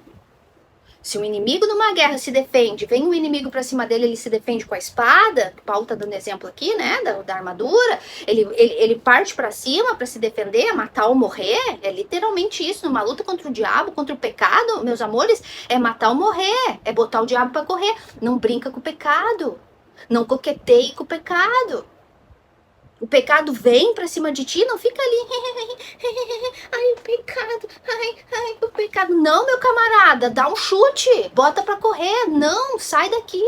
Se o inimigo numa guerra se defende, vem um inimigo pra cima dele, ele se defende com a espada, o Paulo tá dando exemplo aqui, né, da armadura, ele parte pra cima pra se defender, matar ou morrer, é literalmente isso, numa luta contra o diabo, contra o pecado, meus amores, é matar ou morrer, é botar o diabo pra correr, não brinca com o pecado, não coqueteie com o pecado. O pecado vem pra cima de ti, não fica ali. Ai, o pecado. Ai, o pecado. Não, meu camarada, dá um chute. Bota pra correr. Não, sai daqui.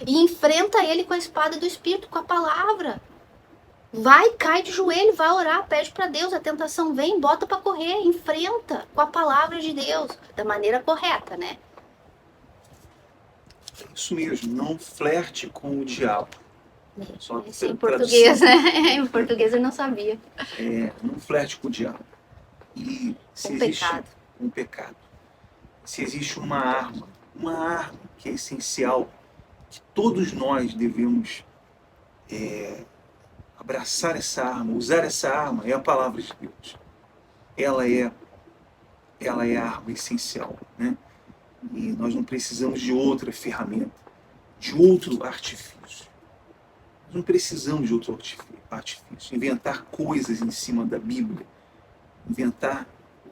E enfrenta ele com a espada do Espírito, com a palavra. Vai, cai de joelho, vai orar, pede pra Deus. A tentação vem, bota pra correr. Enfrenta com a palavra de Deus. Da maneira correta, né? Isso mesmo, não flerte com o diabo. Só isso em português, né? Em português eu não sabia. Não flerte com o diabo. E se existe um pecado, se existe uma arma que é essencial, que todos nós devemos abraçar essa arma, usar essa arma, é a palavra de Deus. Ela é a arma essencial, né? E nós não precisamos de outra ferramenta, de outro artifício. Nós não precisamos de outro artifício. Inventar coisas em cima da Bíblia. Inventar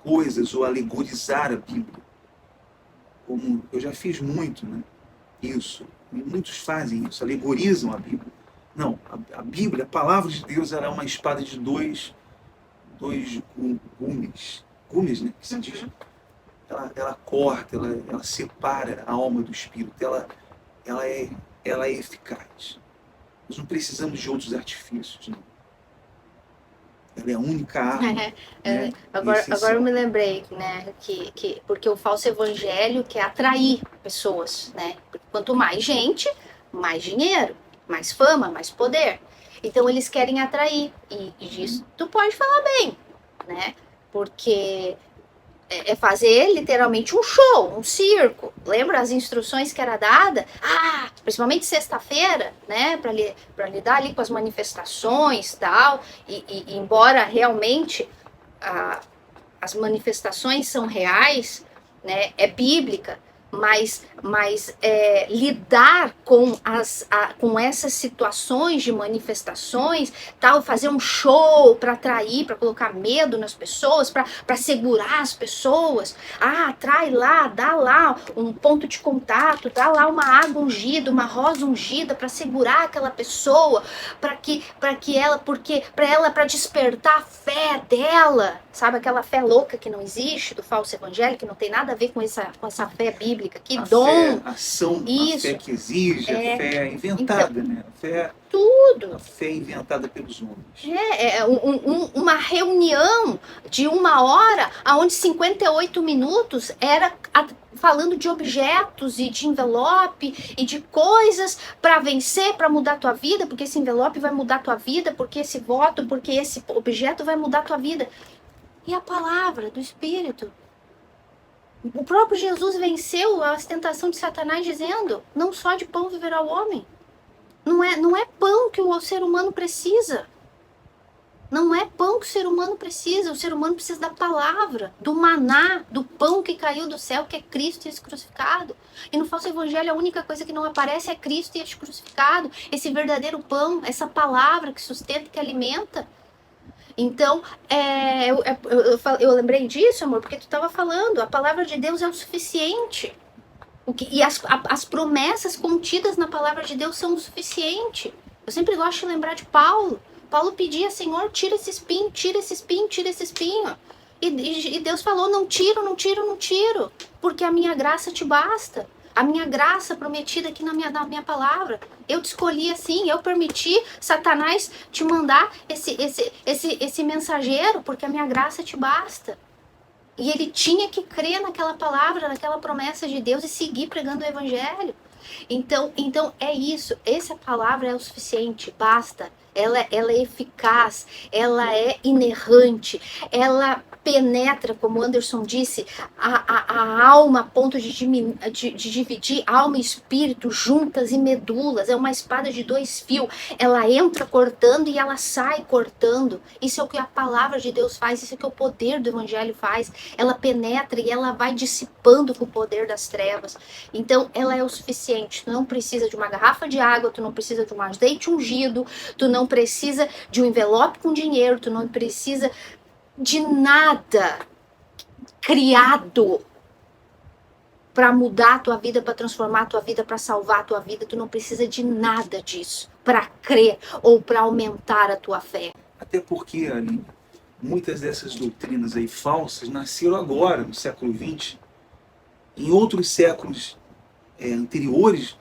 coisas ou alegorizar a Bíblia. Como eu já fiz muito, né? Isso. E muitos fazem isso, alegorizam a Bíblia. Não, a Bíblia, a palavra de Deus, era uma espada de dois gumes. Gumes, né? Que se diz. Ela corta, ela separa a alma do espírito. Ela é eficaz. Nós não precisamos de outros artifícios, não. Ela é a única arma. Né, agora eu me lembrei, né, que porque o falso evangelho quer atrair pessoas, né? Quanto mais gente, mais dinheiro, mais fama, mais poder. Então eles querem atrair. E disso tu pode falar bem, né? Porque é fazer literalmente um show, um circo. Lembra as instruções que era dada? Principalmente sexta-feira, né? Para lidar ali com as manifestações e tal. E embora realmente as manifestações são reais, né? É bíblica. Mas lidar com essas situações de manifestações, tal, fazer um show para atrair, para colocar medo nas pessoas, para segurar as pessoas. Atrai lá, dá lá um ponto de contato, dá lá uma água ungida, uma rosa ungida para segurar aquela pessoa, para despertar a fé dela, sabe, aquela fé louca que não existe do falso evangelho, que não tem nada a ver com essa fé bíblica bíblica, que a dom. Fé, ação, Isso. a fé que exige, a fé inventada, né? Tudo. A fé inventada pelos homens. Uma reunião de 1 hora, onde 58 minutos era falando de objetos e de envelope e de coisas para vencer, para mudar a tua vida, porque esse envelope vai mudar a tua vida, porque esse voto, porque esse objeto vai mudar a tua vida. E a palavra do Espírito. O próprio Jesus venceu a tentação de Satanás dizendo: não só de pão viverá o homem. Não é pão que o ser humano precisa. Não é pão que o ser humano precisa. O ser humano precisa da palavra, do maná, do pão que caiu do céu, que é Cristo e esse crucificado. E no falso evangelho a única coisa que não aparece é Cristo e este crucificado. Esse verdadeiro pão, essa palavra que sustenta, que alimenta. Então, eu lembrei disso, amor, porque tu estava falando, a palavra de Deus é o suficiente. E as promessas contidas na palavra de Deus são o suficiente. Eu sempre gosto de lembrar de Paulo. Paulo pedia: Senhor, tira esse espinho, tira esse espinho, tira esse espinho. E Deus falou: não tiro, não tiro, não tiro, porque a minha graça te basta. A minha graça prometida aqui na minha palavra. Eu te escolhi assim, eu permiti Satanás te mandar esse mensageiro, porque a minha graça te basta. E ele tinha que crer naquela palavra, naquela promessa de Deus e seguir pregando o evangelho. Então é isso. Essa palavra é o suficiente, basta. Ela é eficaz, ela é inerrante, ela penetra, como Anderson disse, a alma a ponto de dividir alma e espírito juntas e medulas. É uma espada de 2 fios. Ela entra cortando e ela sai cortando. Isso é o que a palavra de Deus faz, isso é o que o poder do evangelho faz. Ela penetra e ela vai dissipando com o poder das trevas. Então ela é o suficiente. Tu não precisa de uma garrafa de água, tu não precisa de um azeite ungido, tu não precisa de um envelope com dinheiro, tu não precisa de nada criado para mudar a tua vida, para transformar a tua vida, para salvar a tua vida. Tu não precisa de nada disso para crer ou para aumentar a tua fé. Até porque, Aline, muitas dessas doutrinas aí falsas nasceram agora, no século XX. Em outros séculos anteriores,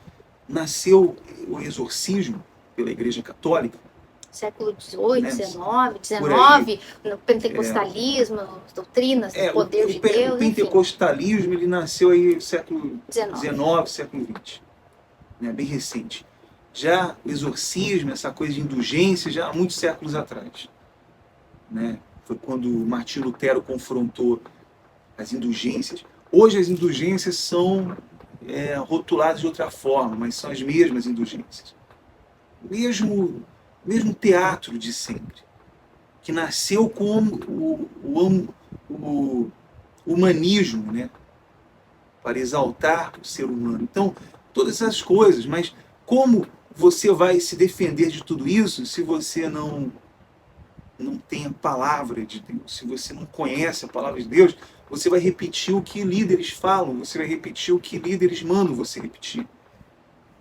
nasceu o exorcismo pela Igreja Católica. Século XVIII, XIX, no pentecostalismo, doutrinas do poder de Deus. O pentecostalismo ele nasceu aí no século XIX, século XX, né, bem recente. Já o exorcismo, essa coisa de indulgência, já há muitos séculos atrás. Né? Foi quando Martinho Lutero confrontou as indulgências. Hoje as indulgências são rotuladas de outra forma, mas são as mesmas indulgências. Mesmo teatro de sempre, que nasceu como o humanismo, né? Para exaltar o ser humano. Então, todas essas coisas, mas como você vai se defender de tudo isso se você não tem a palavra de Deus, se você não conhece a palavra de Deus? Você vai repetir o que líderes falam, você vai repetir o que líderes mandam você repetir.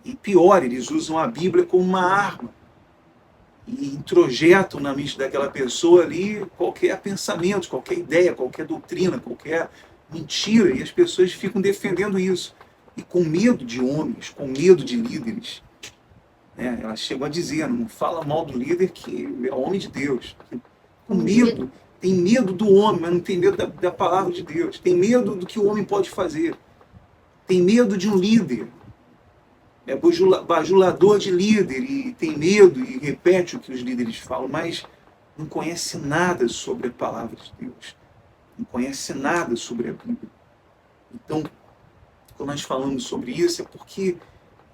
E pior, eles usam a Bíblia como uma arma e introjetam na mente daquela pessoa ali qualquer pensamento, qualquer ideia, qualquer doutrina, qualquer mentira, e as pessoas ficam defendendo isso. E com medo de homens, com medo de líderes. Ela chegou a dizer: não fala mal do líder que é homem de Deus. Com medo, tem medo do homem, mas não tem medo da palavra de Deus. Tem medo do que o homem pode fazer. Tem medo de um líder. É bajulador de líder e tem medo e repete o que os líderes falam, mas não conhece nada sobre a palavra de Deus. Não conhece nada sobre a Bíblia. Então, quando nós falamos sobre isso, é porque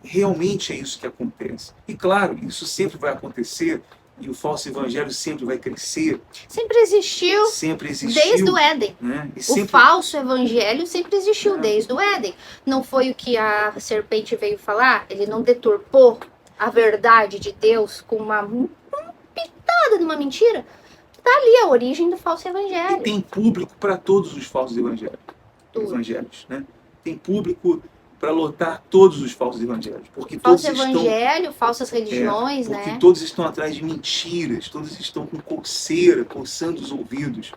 realmente é isso que acontece. E claro, isso sempre vai acontecer e o falso evangelho sempre vai crescer. Sempre existiu. Sempre existiu. Desde o Éden. Né? O falso evangelho sempre existiu desde o Éden. Não foi o que a serpente veio falar? Ele não deturpou a verdade de Deus com uma pitada de uma mentira? Está ali a origem do falso evangelho. E tem público para todos os falsos evangelhos. Né? Tem público para lotar todos os falsos evangelhos. Porque falso evangelho, falsas religiões, porque todos estão atrás de mentiras, todos estão com coceira, coçando os ouvidos.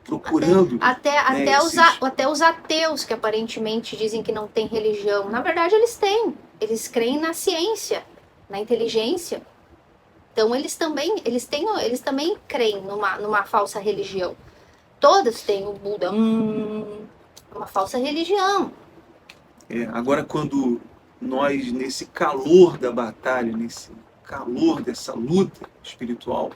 procurando. Até os ateus que aparentemente dizem que não tem religião. Na verdade, eles têm. Eles creem na ciência, na inteligência. Então, eles também creem numa falsa religião. Todos têm o Buda, uma falsa religião. Agora, quando nós, nesse calor da batalha, nesse calor dessa luta espiritual,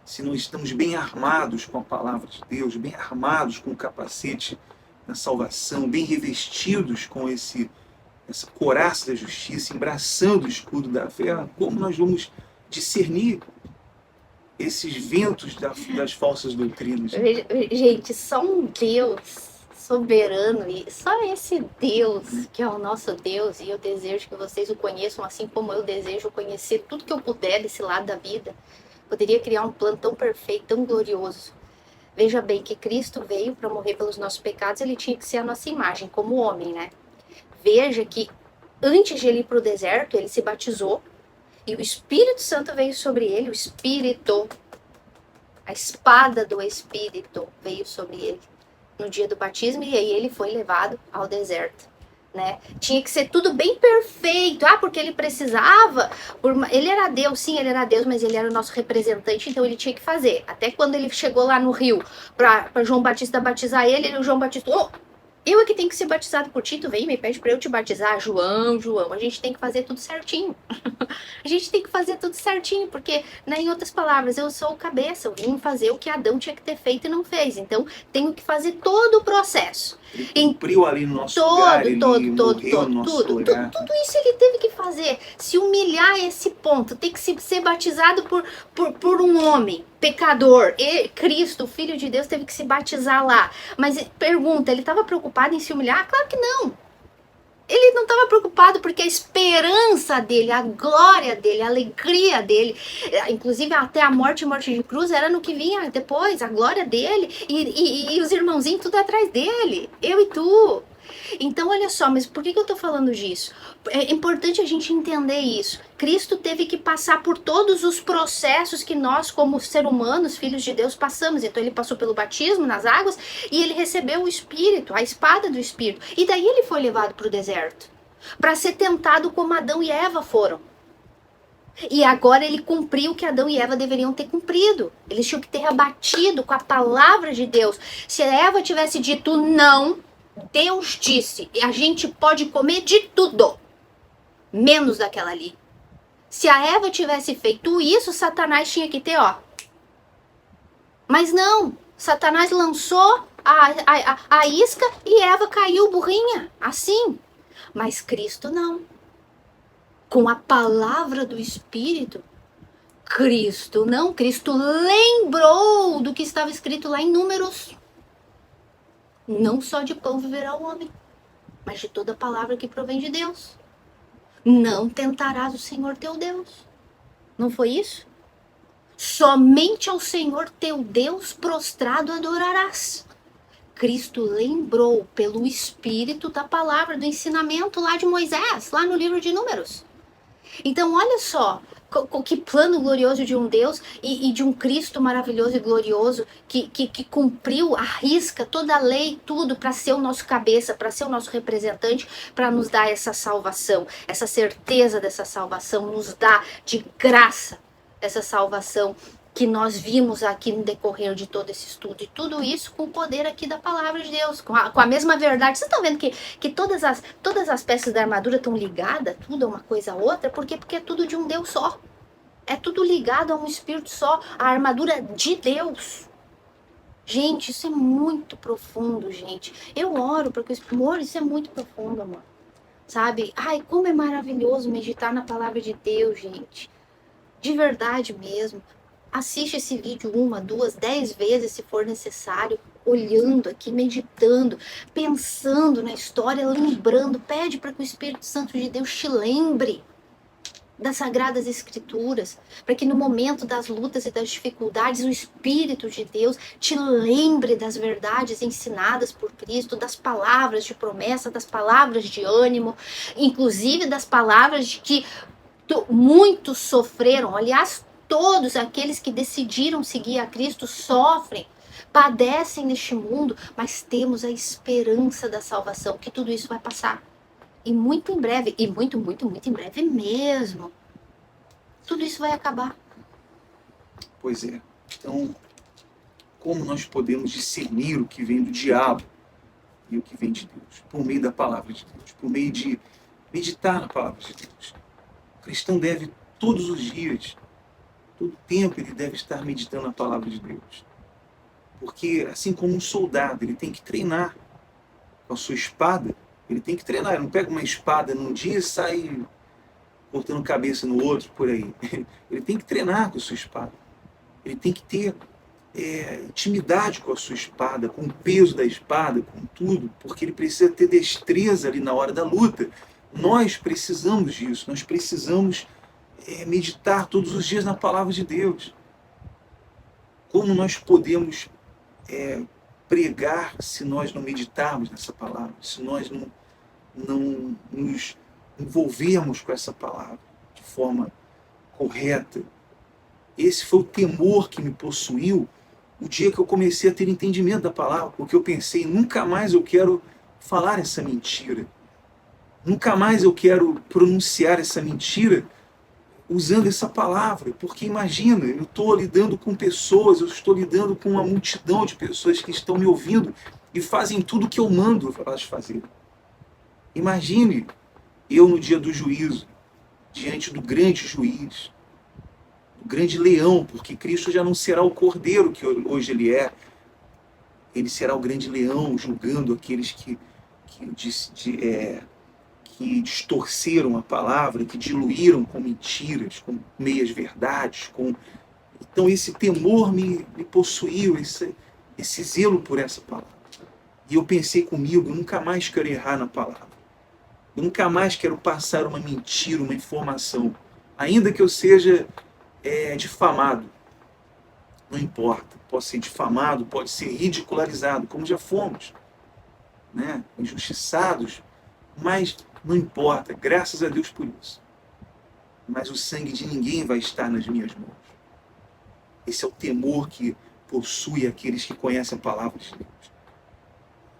se nós estamos bem armados com a palavra de Deus, bem armados com o capacete da salvação, bem revestidos com essa couraça da justiça, embraçando o escudo da fé, como nós vamos discernir esses ventos das falsas doutrinas? Gente, só um Deus soberano, e só esse Deus que é o nosso Deus, e eu desejo que vocês o conheçam assim como eu desejo conhecer tudo que eu puder desse lado da vida, poderia criar um plano tão perfeito, tão glorioso. Veja bem que Cristo veio para morrer pelos nossos pecados, ele tinha que ser a nossa imagem como homem, né? Veja que antes de ele ir para o deserto, ele se batizou e o Espírito Santo veio sobre ele, o Espírito, a espada do Espírito veio sobre ele no dia do batismo, e aí ele foi levado ao deserto, né? Tinha que ser tudo bem perfeito, porque ele precisava, ele era Deus, sim, ele era Deus, mas ele era o nosso representante, então ele tinha que fazer. Até quando ele chegou lá no rio para João Batista batizar ele, o João Batista, eu é que tenho que ser batizado por ti, tu vem e me pede para eu te batizar. João, a gente tem que fazer tudo certinho. A gente tem que fazer tudo certinho, porque, né, em outras palavras, eu sou o cabeça, eu vim fazer o que Adão tinha que ter feito e não fez. Então, tenho que fazer todo o processo. Ele cumpriu ali no nosso lugar, tudo isso ele teve que fazer. Se humilhar a esse ponto, tem que ser batizado por um homem pecador. E Cristo, o Filho de Deus, teve que se batizar lá. Mas pergunta, ele estava preocupado em se humilhar? Claro que não. Ele não estava preocupado porque a esperança dele, a glória dele, a alegria dele, inclusive até a morte de cruz, era no que vinha depois, a glória dele e os irmãozinhos tudo atrás dele, eu e tu. Então, olha só, mas por que eu tô falando disso? É importante a gente entender isso. Cristo teve que passar por todos os processos que nós, como seres humanos, filhos de Deus, passamos. Então, ele passou pelo batismo nas águas e ele recebeu o Espírito, a espada do Espírito. E daí ele foi levado para o deserto, para ser tentado como Adão e Eva foram. E agora ele cumpriu o que Adão e Eva deveriam ter cumprido. Eles tinham que ter abatido com a palavra de Deus. Se a Eva tivesse dito não, Deus disse, a gente pode comer de tudo, menos daquela ali. Se a Eva tivesse feito isso, Satanás tinha que ter, Mas não, Satanás lançou a isca e Eva caiu burrinha, assim. Mas Cristo não. Com a palavra do Espírito, Cristo não. Cristo lembrou do que estava escrito lá em Números. Não só de pão viverá o homem, mas de toda palavra que provém de Deus. Não tentarás o Senhor teu Deus. Não foi isso? Somente ao Senhor teu Deus prostrado adorarás. Cristo lembrou pelo Espírito da palavra, do ensinamento lá de Moisés, lá no livro de Números. Então, olha só, que plano glorioso de um Deus e de um Cristo maravilhoso e glorioso que cumpriu a risca toda a lei, tudo para ser o nosso cabeça, para ser o nosso representante, para nos dar essa salvação, essa certeza dessa salvação, nos dá de graça essa salvação que nós vimos aqui no decorrer de todo esse estudo. E tudo isso com o poder aqui da palavra de Deus, com a mesma verdade. Vocês estão vendo que todas as peças da armadura estão ligadas, tudo é uma coisa a outra? Por quê? Porque é tudo de um Deus só. É tudo ligado a um Espírito só, a armadura de Deus. Gente, isso é muito profundo, gente. Eu oro para que amor, isso é muito profundo, amor. Sabe? Ai, como é maravilhoso meditar na palavra de Deus, gente. De verdade mesmo. Assiste esse vídeo 1, 2, 10 vezes se for necessário, olhando aqui, meditando, pensando na história, lembrando. Pede para que o Espírito Santo de Deus te lembre das Sagradas Escrituras, para que no momento das lutas e das dificuldades o Espírito de Deus te lembre das verdades ensinadas por Cristo, das palavras de promessa, das palavras de ânimo, inclusive das palavras de que muitos sofreram. Aliás, todos aqueles que decidiram seguir a Cristo sofrem. padecem neste mundo, mas temos a esperança da salvação, que tudo isso vai passar. E muito em breve, e muito, muito, muito em breve mesmo, tudo isso vai acabar. Pois é. Então, como nós podemos discernir o que vem do diabo e o que vem de Deus? Por meio da palavra de Deus, por meio de meditar na palavra de Deus. O cristão deve, todos os dias, todo tempo, ele deve estar meditando na palavra de Deus. Porque, assim como um soldado, ele tem que treinar com a sua espada, ele tem que treinar. Ele não pega uma espada num dia e sai cortando cabeça no outro, por aí. Ele tem que treinar com a sua espada. Ele tem que ter intimidade com a sua espada, com o peso da espada, com tudo, porque ele precisa ter destreza ali na hora da luta. Nós precisamos disso, nós precisamos meditar todos os dias na palavra de Deus. Como nós podemos pregar se nós não meditarmos nessa palavra, se nós não nos envolvermos com essa palavra de forma correta? Esse foi o temor que me possuiu o dia que eu comecei a ter entendimento da palavra, porque eu pensei, nunca mais eu quero falar essa mentira. Nunca mais eu quero pronunciar essa mentira usando essa palavra, porque imagina, eu estou lidando com pessoas, eu estou lidando com uma multidão de pessoas que estão me ouvindo e fazem tudo o que eu mando elas fazerem. Imagine eu no dia do juízo, diante do grande juiz, do grande leão, porque Cristo já não será o cordeiro que hoje ele é. Ele será o grande leão, julgando aqueles que distorceram a palavra, que diluíram com mentiras, com meias verdades. Então esse temor me possuiu, esse zelo por essa palavra. E eu pensei comigo, eu nunca mais quero errar na palavra. Eu nunca mais quero passar uma mentira, uma informação. Ainda que eu seja difamado. Não importa. Posso ser difamado, pode ser ridicularizado, como já fomos. Né? Injustiçados. Mas não importa. Graças a Deus por isso. Mas o sangue de ninguém vai estar nas minhas mãos. Esse é o temor que possui aqueles que conhecem a palavra de Deus.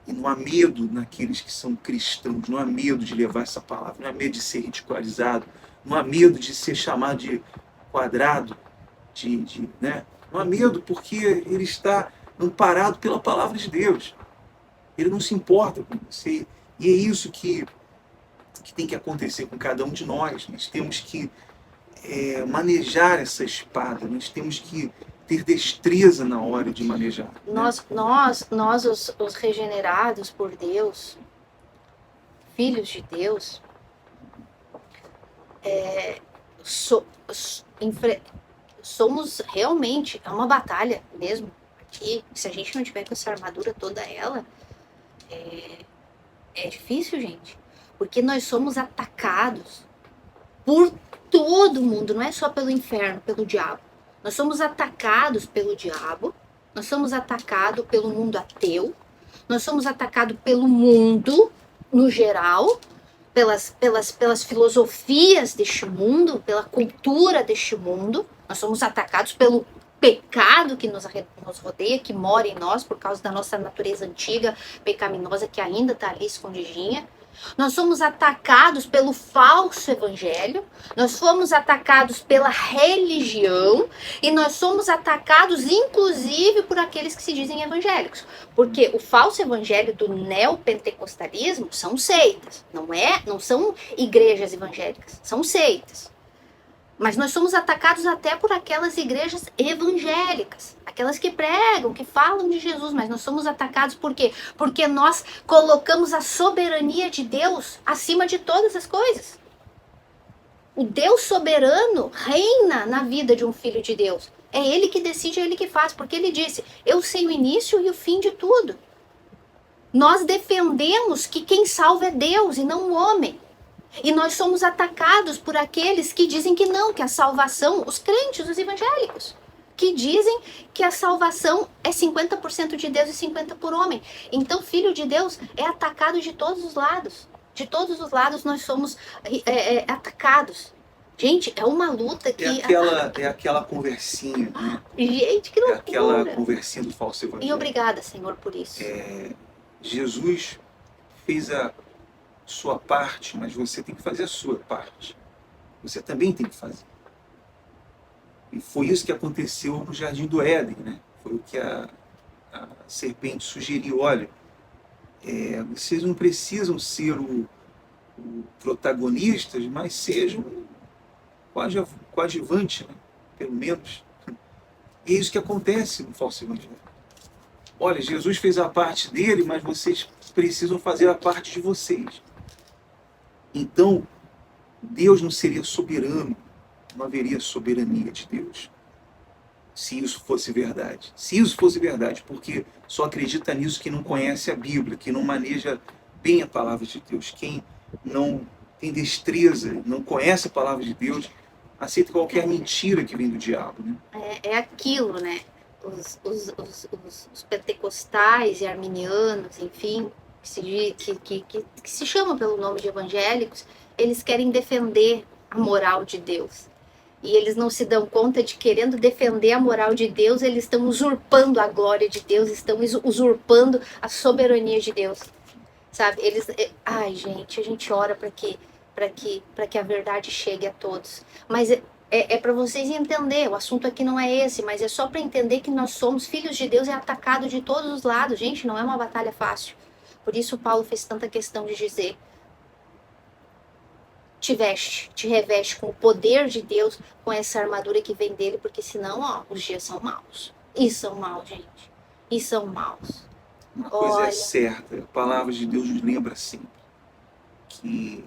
E não há medo naqueles que são cristãos, não há medo de levar essa palavra, não há medo de ser ridicularizado, não há medo de ser chamado de quadrado, né? Não há medo porque ele está amparado pela palavra de Deus. Ele não se importa com você. E é isso que tem que acontecer com cada um de nós. Nós temos que manejar essa espada, nós temos que ter destreza na hora de manejar. Nós os regenerados por Deus, filhos de Deus, somos realmente, é uma batalha mesmo aqui. Se a gente não tiver com essa armadura toda ela, é difícil, gente, porque nós somos atacados por todo mundo, não é só pelo inferno, pelo diabo. Nós somos atacados pelo diabo, nós somos atacados pelo mundo ateu, nós somos atacados pelo mundo no geral, pelas filosofias deste mundo, pela cultura deste mundo. Nós somos atacados pelo pecado que nos rodeia, que mora em nós por causa da nossa natureza antiga, pecaminosa, que ainda está ali escondidinha. Nós somos atacados pelo falso evangelho, nós fomos atacados pela religião e nós somos atacados inclusive por aqueles que se dizem evangélicos, porque o falso evangelho do neopentecostalismo são seitas, não são igrejas evangélicas, são seitas. Mas nós somos atacados até por aquelas igrejas evangélicas, aquelas que pregam, que falam de Jesus, mas nós somos atacados por quê? Porque nós colocamos a soberania de Deus acima de todas as coisas. O Deus soberano reina na vida de um filho de Deus. É Ele que decide, é Ele que faz, porque Ele disse, eu sei o início e o fim de tudo. Nós defendemos que quem salva é Deus e não o homem. E nós somos atacados por aqueles que dizem que não, que a salvação, os crentes, os evangélicos, que dizem que a salvação é 50% de Deus e 50% por homem. Então, filho de Deus é atacado de todos os lados. De todos os lados nós somos atacados. Gente, é uma luta que... É aquela conversinha, né? Gente, que É loucura! aquela conversinha do falso E evangelho. obrigada, Senhor, por isso. Jesus fez a sua parte, mas você tem que fazer a sua parte. Você também tem que fazer. E foi isso que aconteceu no Jardim do Éden, né? Foi o que a serpente sugeriu. Olha, vocês não precisam ser o protagonistas, mas sejam coadjuvante, né? Pelo menos. E é isso que acontece no falso evangelho. Olha, Jesus fez a parte dele, mas vocês precisam fazer a parte de vocês. Então, Deus não seria soberano, não haveria soberania de Deus, se isso fosse verdade. Se isso fosse verdade, porque só acredita nisso quem não conhece a Bíblia, quem não maneja bem a palavra de Deus, quem não tem destreza, não conhece a palavra de Deus, aceita qualquer mentira que vem do diabo, né? É aquilo, né? Os pentecostais e arminianos, enfim, que se chamam pelo nome de evangélicos, eles querem defender a moral de Deus. E eles não se dão conta de, querendo defender a moral de Deus, eles estão usurpando a glória de Deus, estão usurpando a soberania de Deus. Sabe? Ai, gente, a gente ora para que a verdade chegue a todos. Mas é para vocês entender, o assunto aqui não é esse, mas é só para entender que nós somos filhos de Deus e atacados de todos os lados. Gente, não é uma batalha fácil. Por isso Paulo fez tanta questão de dizer: te reveste com o poder de Deus, com essa armadura que vem dele, porque senão, ó, os dias são maus. E são maus, gente. E são maus. Uma coisa é certa, a palavra de Deus nos lembra sempre que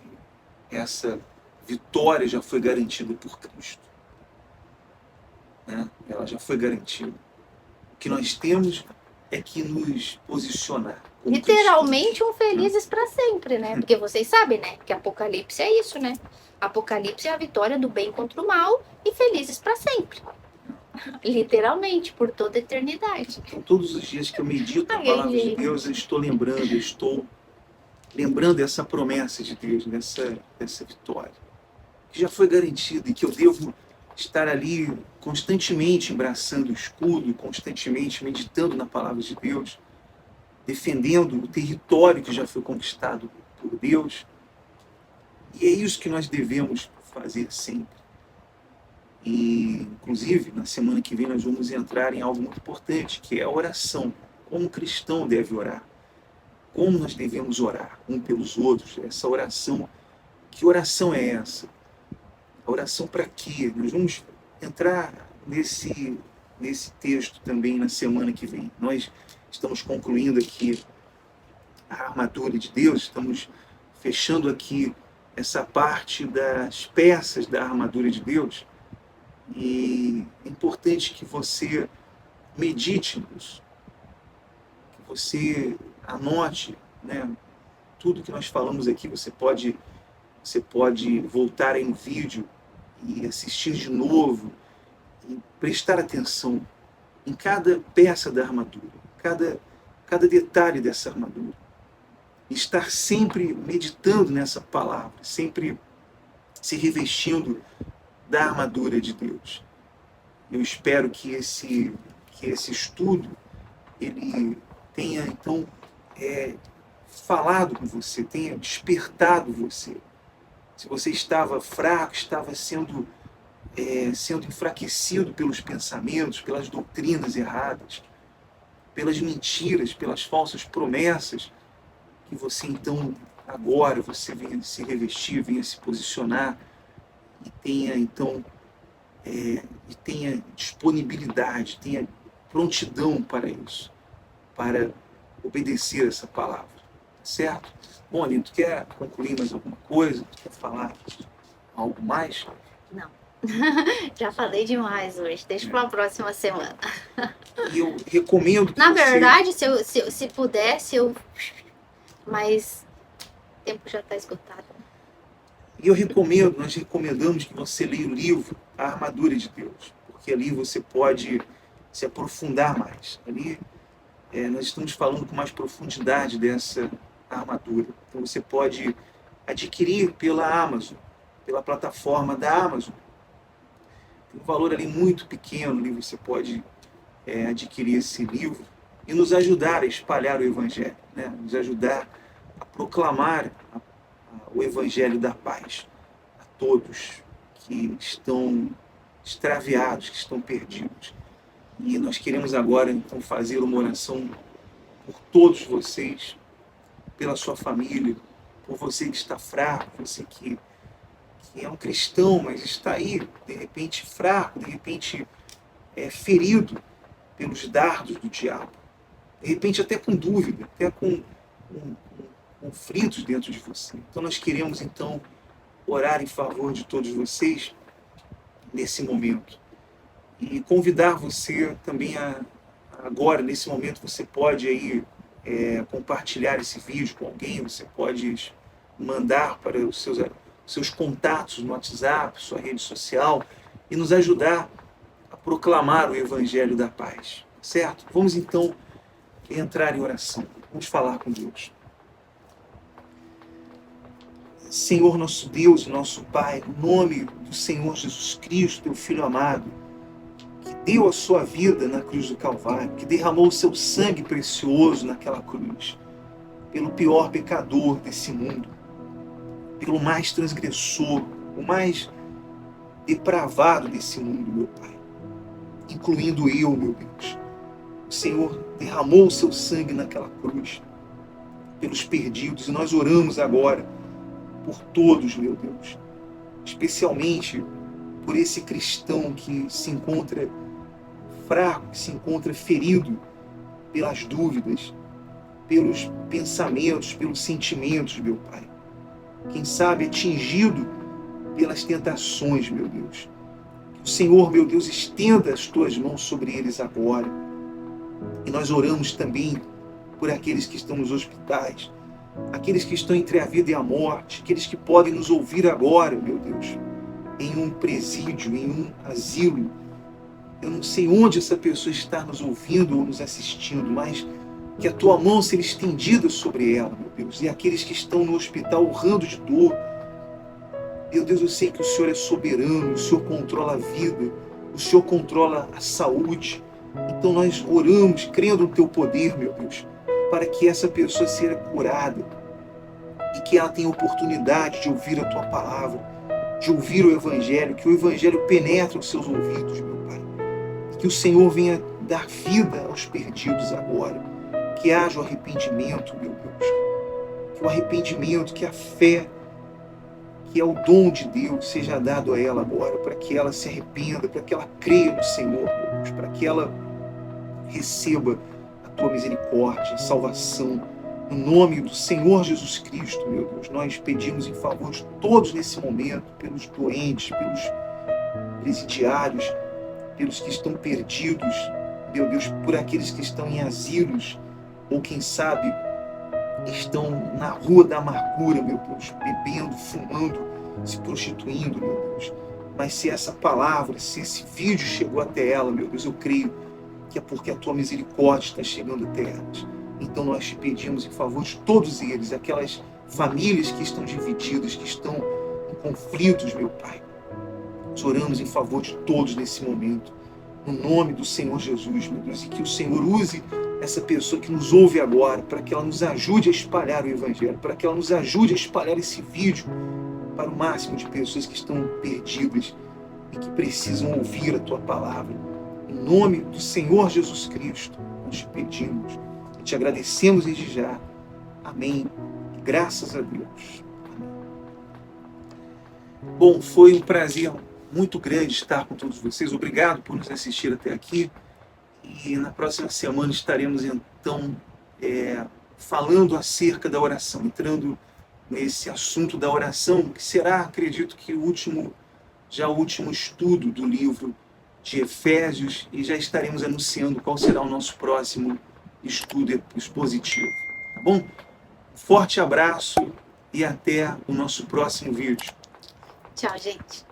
essa vitória já foi garantida por Cristo. Né? Ela já foi garantida. O que nós temos é que nos posicionar. Literalmente um felizes para sempre, né? Porque vocês sabem, né? Que Apocalipse é isso, né? Apocalipse é a vitória do bem contra o mal e felizes para sempre. Literalmente, por toda a eternidade. Então, todos os dias que eu medito a palavra de Deus, eu estou lembrando essa promessa de Deus, dessa vitória, que já foi garantida e que eu devo estar ali constantemente embraçando o escudo, constantemente meditando na palavra de Deus, defendendo o território que já foi conquistado por Deus. E é isso que nós devemos fazer sempre. E, inclusive, na semana que vem nós vamos entrar em algo muito importante, que é a oração. Como um cristão deve orar. Como nós devemos orar um pelos outros. Essa oração. Que oração é essa? A oração para quê? Nós vamos entrar nesse texto também na semana que vem. Nós estamos concluindo aqui a armadura de Deus, estamos fechando aqui essa parte das peças da armadura de Deus. E é importante que você medite nisso, que você anote, né, tudo que nós falamos aqui. Você pode voltar aí no vídeo e assistir de novo e prestar atenção em cada peça da armadura, cada detalhe dessa armadura. Estar sempre meditando nessa palavra, sempre se revestindo da armadura de Deus. Eu espero que esse estudo ele tenha, então, falado com você, tenha despertado você. Se você estava fraco, estava sendo enfraquecido pelos pensamentos, pelas doutrinas erradas, pelas mentiras, pelas falsas promessas, que você, então, agora, você venha se revestir, venha se posicionar, e tenha, então, tenha disponibilidade, tenha prontidão para isso, para obedecer essa palavra, certo? Bom, Aline, tu quer concluir mais alguma coisa? Tu quer falar algo mais? Não. Já falei demais hoje, deixa para a próxima semana. E eu recomendo que Na verdade, se pudesse, mas o tempo já está esgotado. E nós recomendamos que você leia o livro A Armadura de Deus, porque ali você pode se aprofundar mais. Ali nós estamos falando com mais profundidade dessa armadura. Então você pode adquirir pela Amazon, pela plataforma da Amazon. Tem um valor ali muito pequeno, ali você pode adquirir esse livro e nos ajudar a espalhar o Evangelho, né? Nos ajudar a proclamar o Evangelho da paz a todos que estão extraviados, que estão perdidos. E nós queremos agora, então, fazer uma oração por todos vocês, pela sua família, por você que está fraco, você que é um cristão, mas está aí, de repente, fraco, de repente, ferido pelos dardos do diabo, de repente até com dúvida, até com conflitos dentro de você. Então nós queremos, então, orar em favor de todos vocês nesse momento. E convidar você também agora, nesse momento, você pode aí compartilhar esse vídeo com alguém, você pode mandar para os seus contatos no WhatsApp, sua rede social, e nos ajudar a proclamar o Evangelho da paz, certo? Vamos então entrar em oração, vamos falar com Deus. Senhor nosso Deus, nosso Pai, no nome do Senhor Jesus Cristo, teu Filho amado, que deu a sua vida na cruz do Calvário, que derramou o seu sangue precioso naquela cruz, pelo pior pecador desse mundo, pelo mais transgressor, o mais depravado desse mundo, meu Pai, incluindo eu, meu Deus. O Senhor derramou o seu sangue naquela cruz, pelos perdidos, e nós oramos agora por todos, meu Deus, especialmente por esse cristão que se encontra fraco, que se encontra ferido pelas dúvidas, pelos pensamentos, pelos sentimentos, meu Pai. Quem sabe atingido pelas tentações, meu Deus. Que o Senhor, meu Deus, estenda as tuas mãos sobre eles agora. E nós oramos também por aqueles que estão nos hospitais, aqueles que estão entre a vida e a morte, aqueles que podem nos ouvir agora, meu Deus, em um presídio, em um asilo. Eu não sei onde essa pessoa está nos ouvindo ou nos assistindo, mas que a tua mão seja estendida sobre ela, meu Deus, e aqueles que estão no hospital urrando de dor. Meu Deus, eu sei que o Senhor é soberano, o Senhor controla a vida, o Senhor controla a saúde. Então nós oramos, crendo no teu poder, meu Deus, para que essa pessoa seja curada e que ela tenha oportunidade de ouvir a tua palavra, de ouvir o Evangelho, que o Evangelho penetre os seus ouvidos, meu Pai. E que o Senhor venha dar vida aos perdidos agora. Que haja o arrependimento, meu Deus. Que o arrependimento, que a fé, que é o dom de Deus, seja dado a ela agora, para que ela se arrependa, para que ela creia no Senhor, meu Deus, para que ela receba a tua misericórdia, salvação. No nome do Senhor Jesus Cristo, meu Deus, nós pedimos em favor de todos nesse momento, pelos doentes, pelos presidiários, pelos que estão perdidos, meu Deus, por aqueles que estão em asilos, ou quem sabe estão na rua da amargura, meu Deus, bebendo, fumando, se prostituindo, meu Deus. Mas se essa palavra, se esse vídeo chegou até ela, meu Deus, eu creio que é porque a tua misericórdia está chegando até elas. Então nós te pedimos em favor de todos eles, aquelas famílias que estão divididas, que estão em conflitos, meu Pai. Nós oramos em favor de todos nesse momento, no nome do Senhor Jesus, meu Deus, e que o Senhor use essa pessoa que nos ouve agora, para que ela nos ajude a espalhar o Evangelho, para que ela nos ajude a espalhar esse vídeo para o máximo de pessoas que estão perdidas e que precisam ouvir a tua palavra. Em nome do Senhor Jesus Cristo, nós te pedimos e te agradecemos desde já. Amém. Graças a Deus. Amém. Bom, foi um prazer muito grande estar com todos vocês. Obrigado por nos assistir até aqui. E na próxima semana estaremos então falando acerca da oração, entrando nesse assunto da oração, que será, acredito que o último estudo do livro de Efésios, e já estaremos anunciando qual será o nosso próximo estudo expositivo. Tá bom? Forte abraço e até o nosso próximo vídeo. Tchau, gente.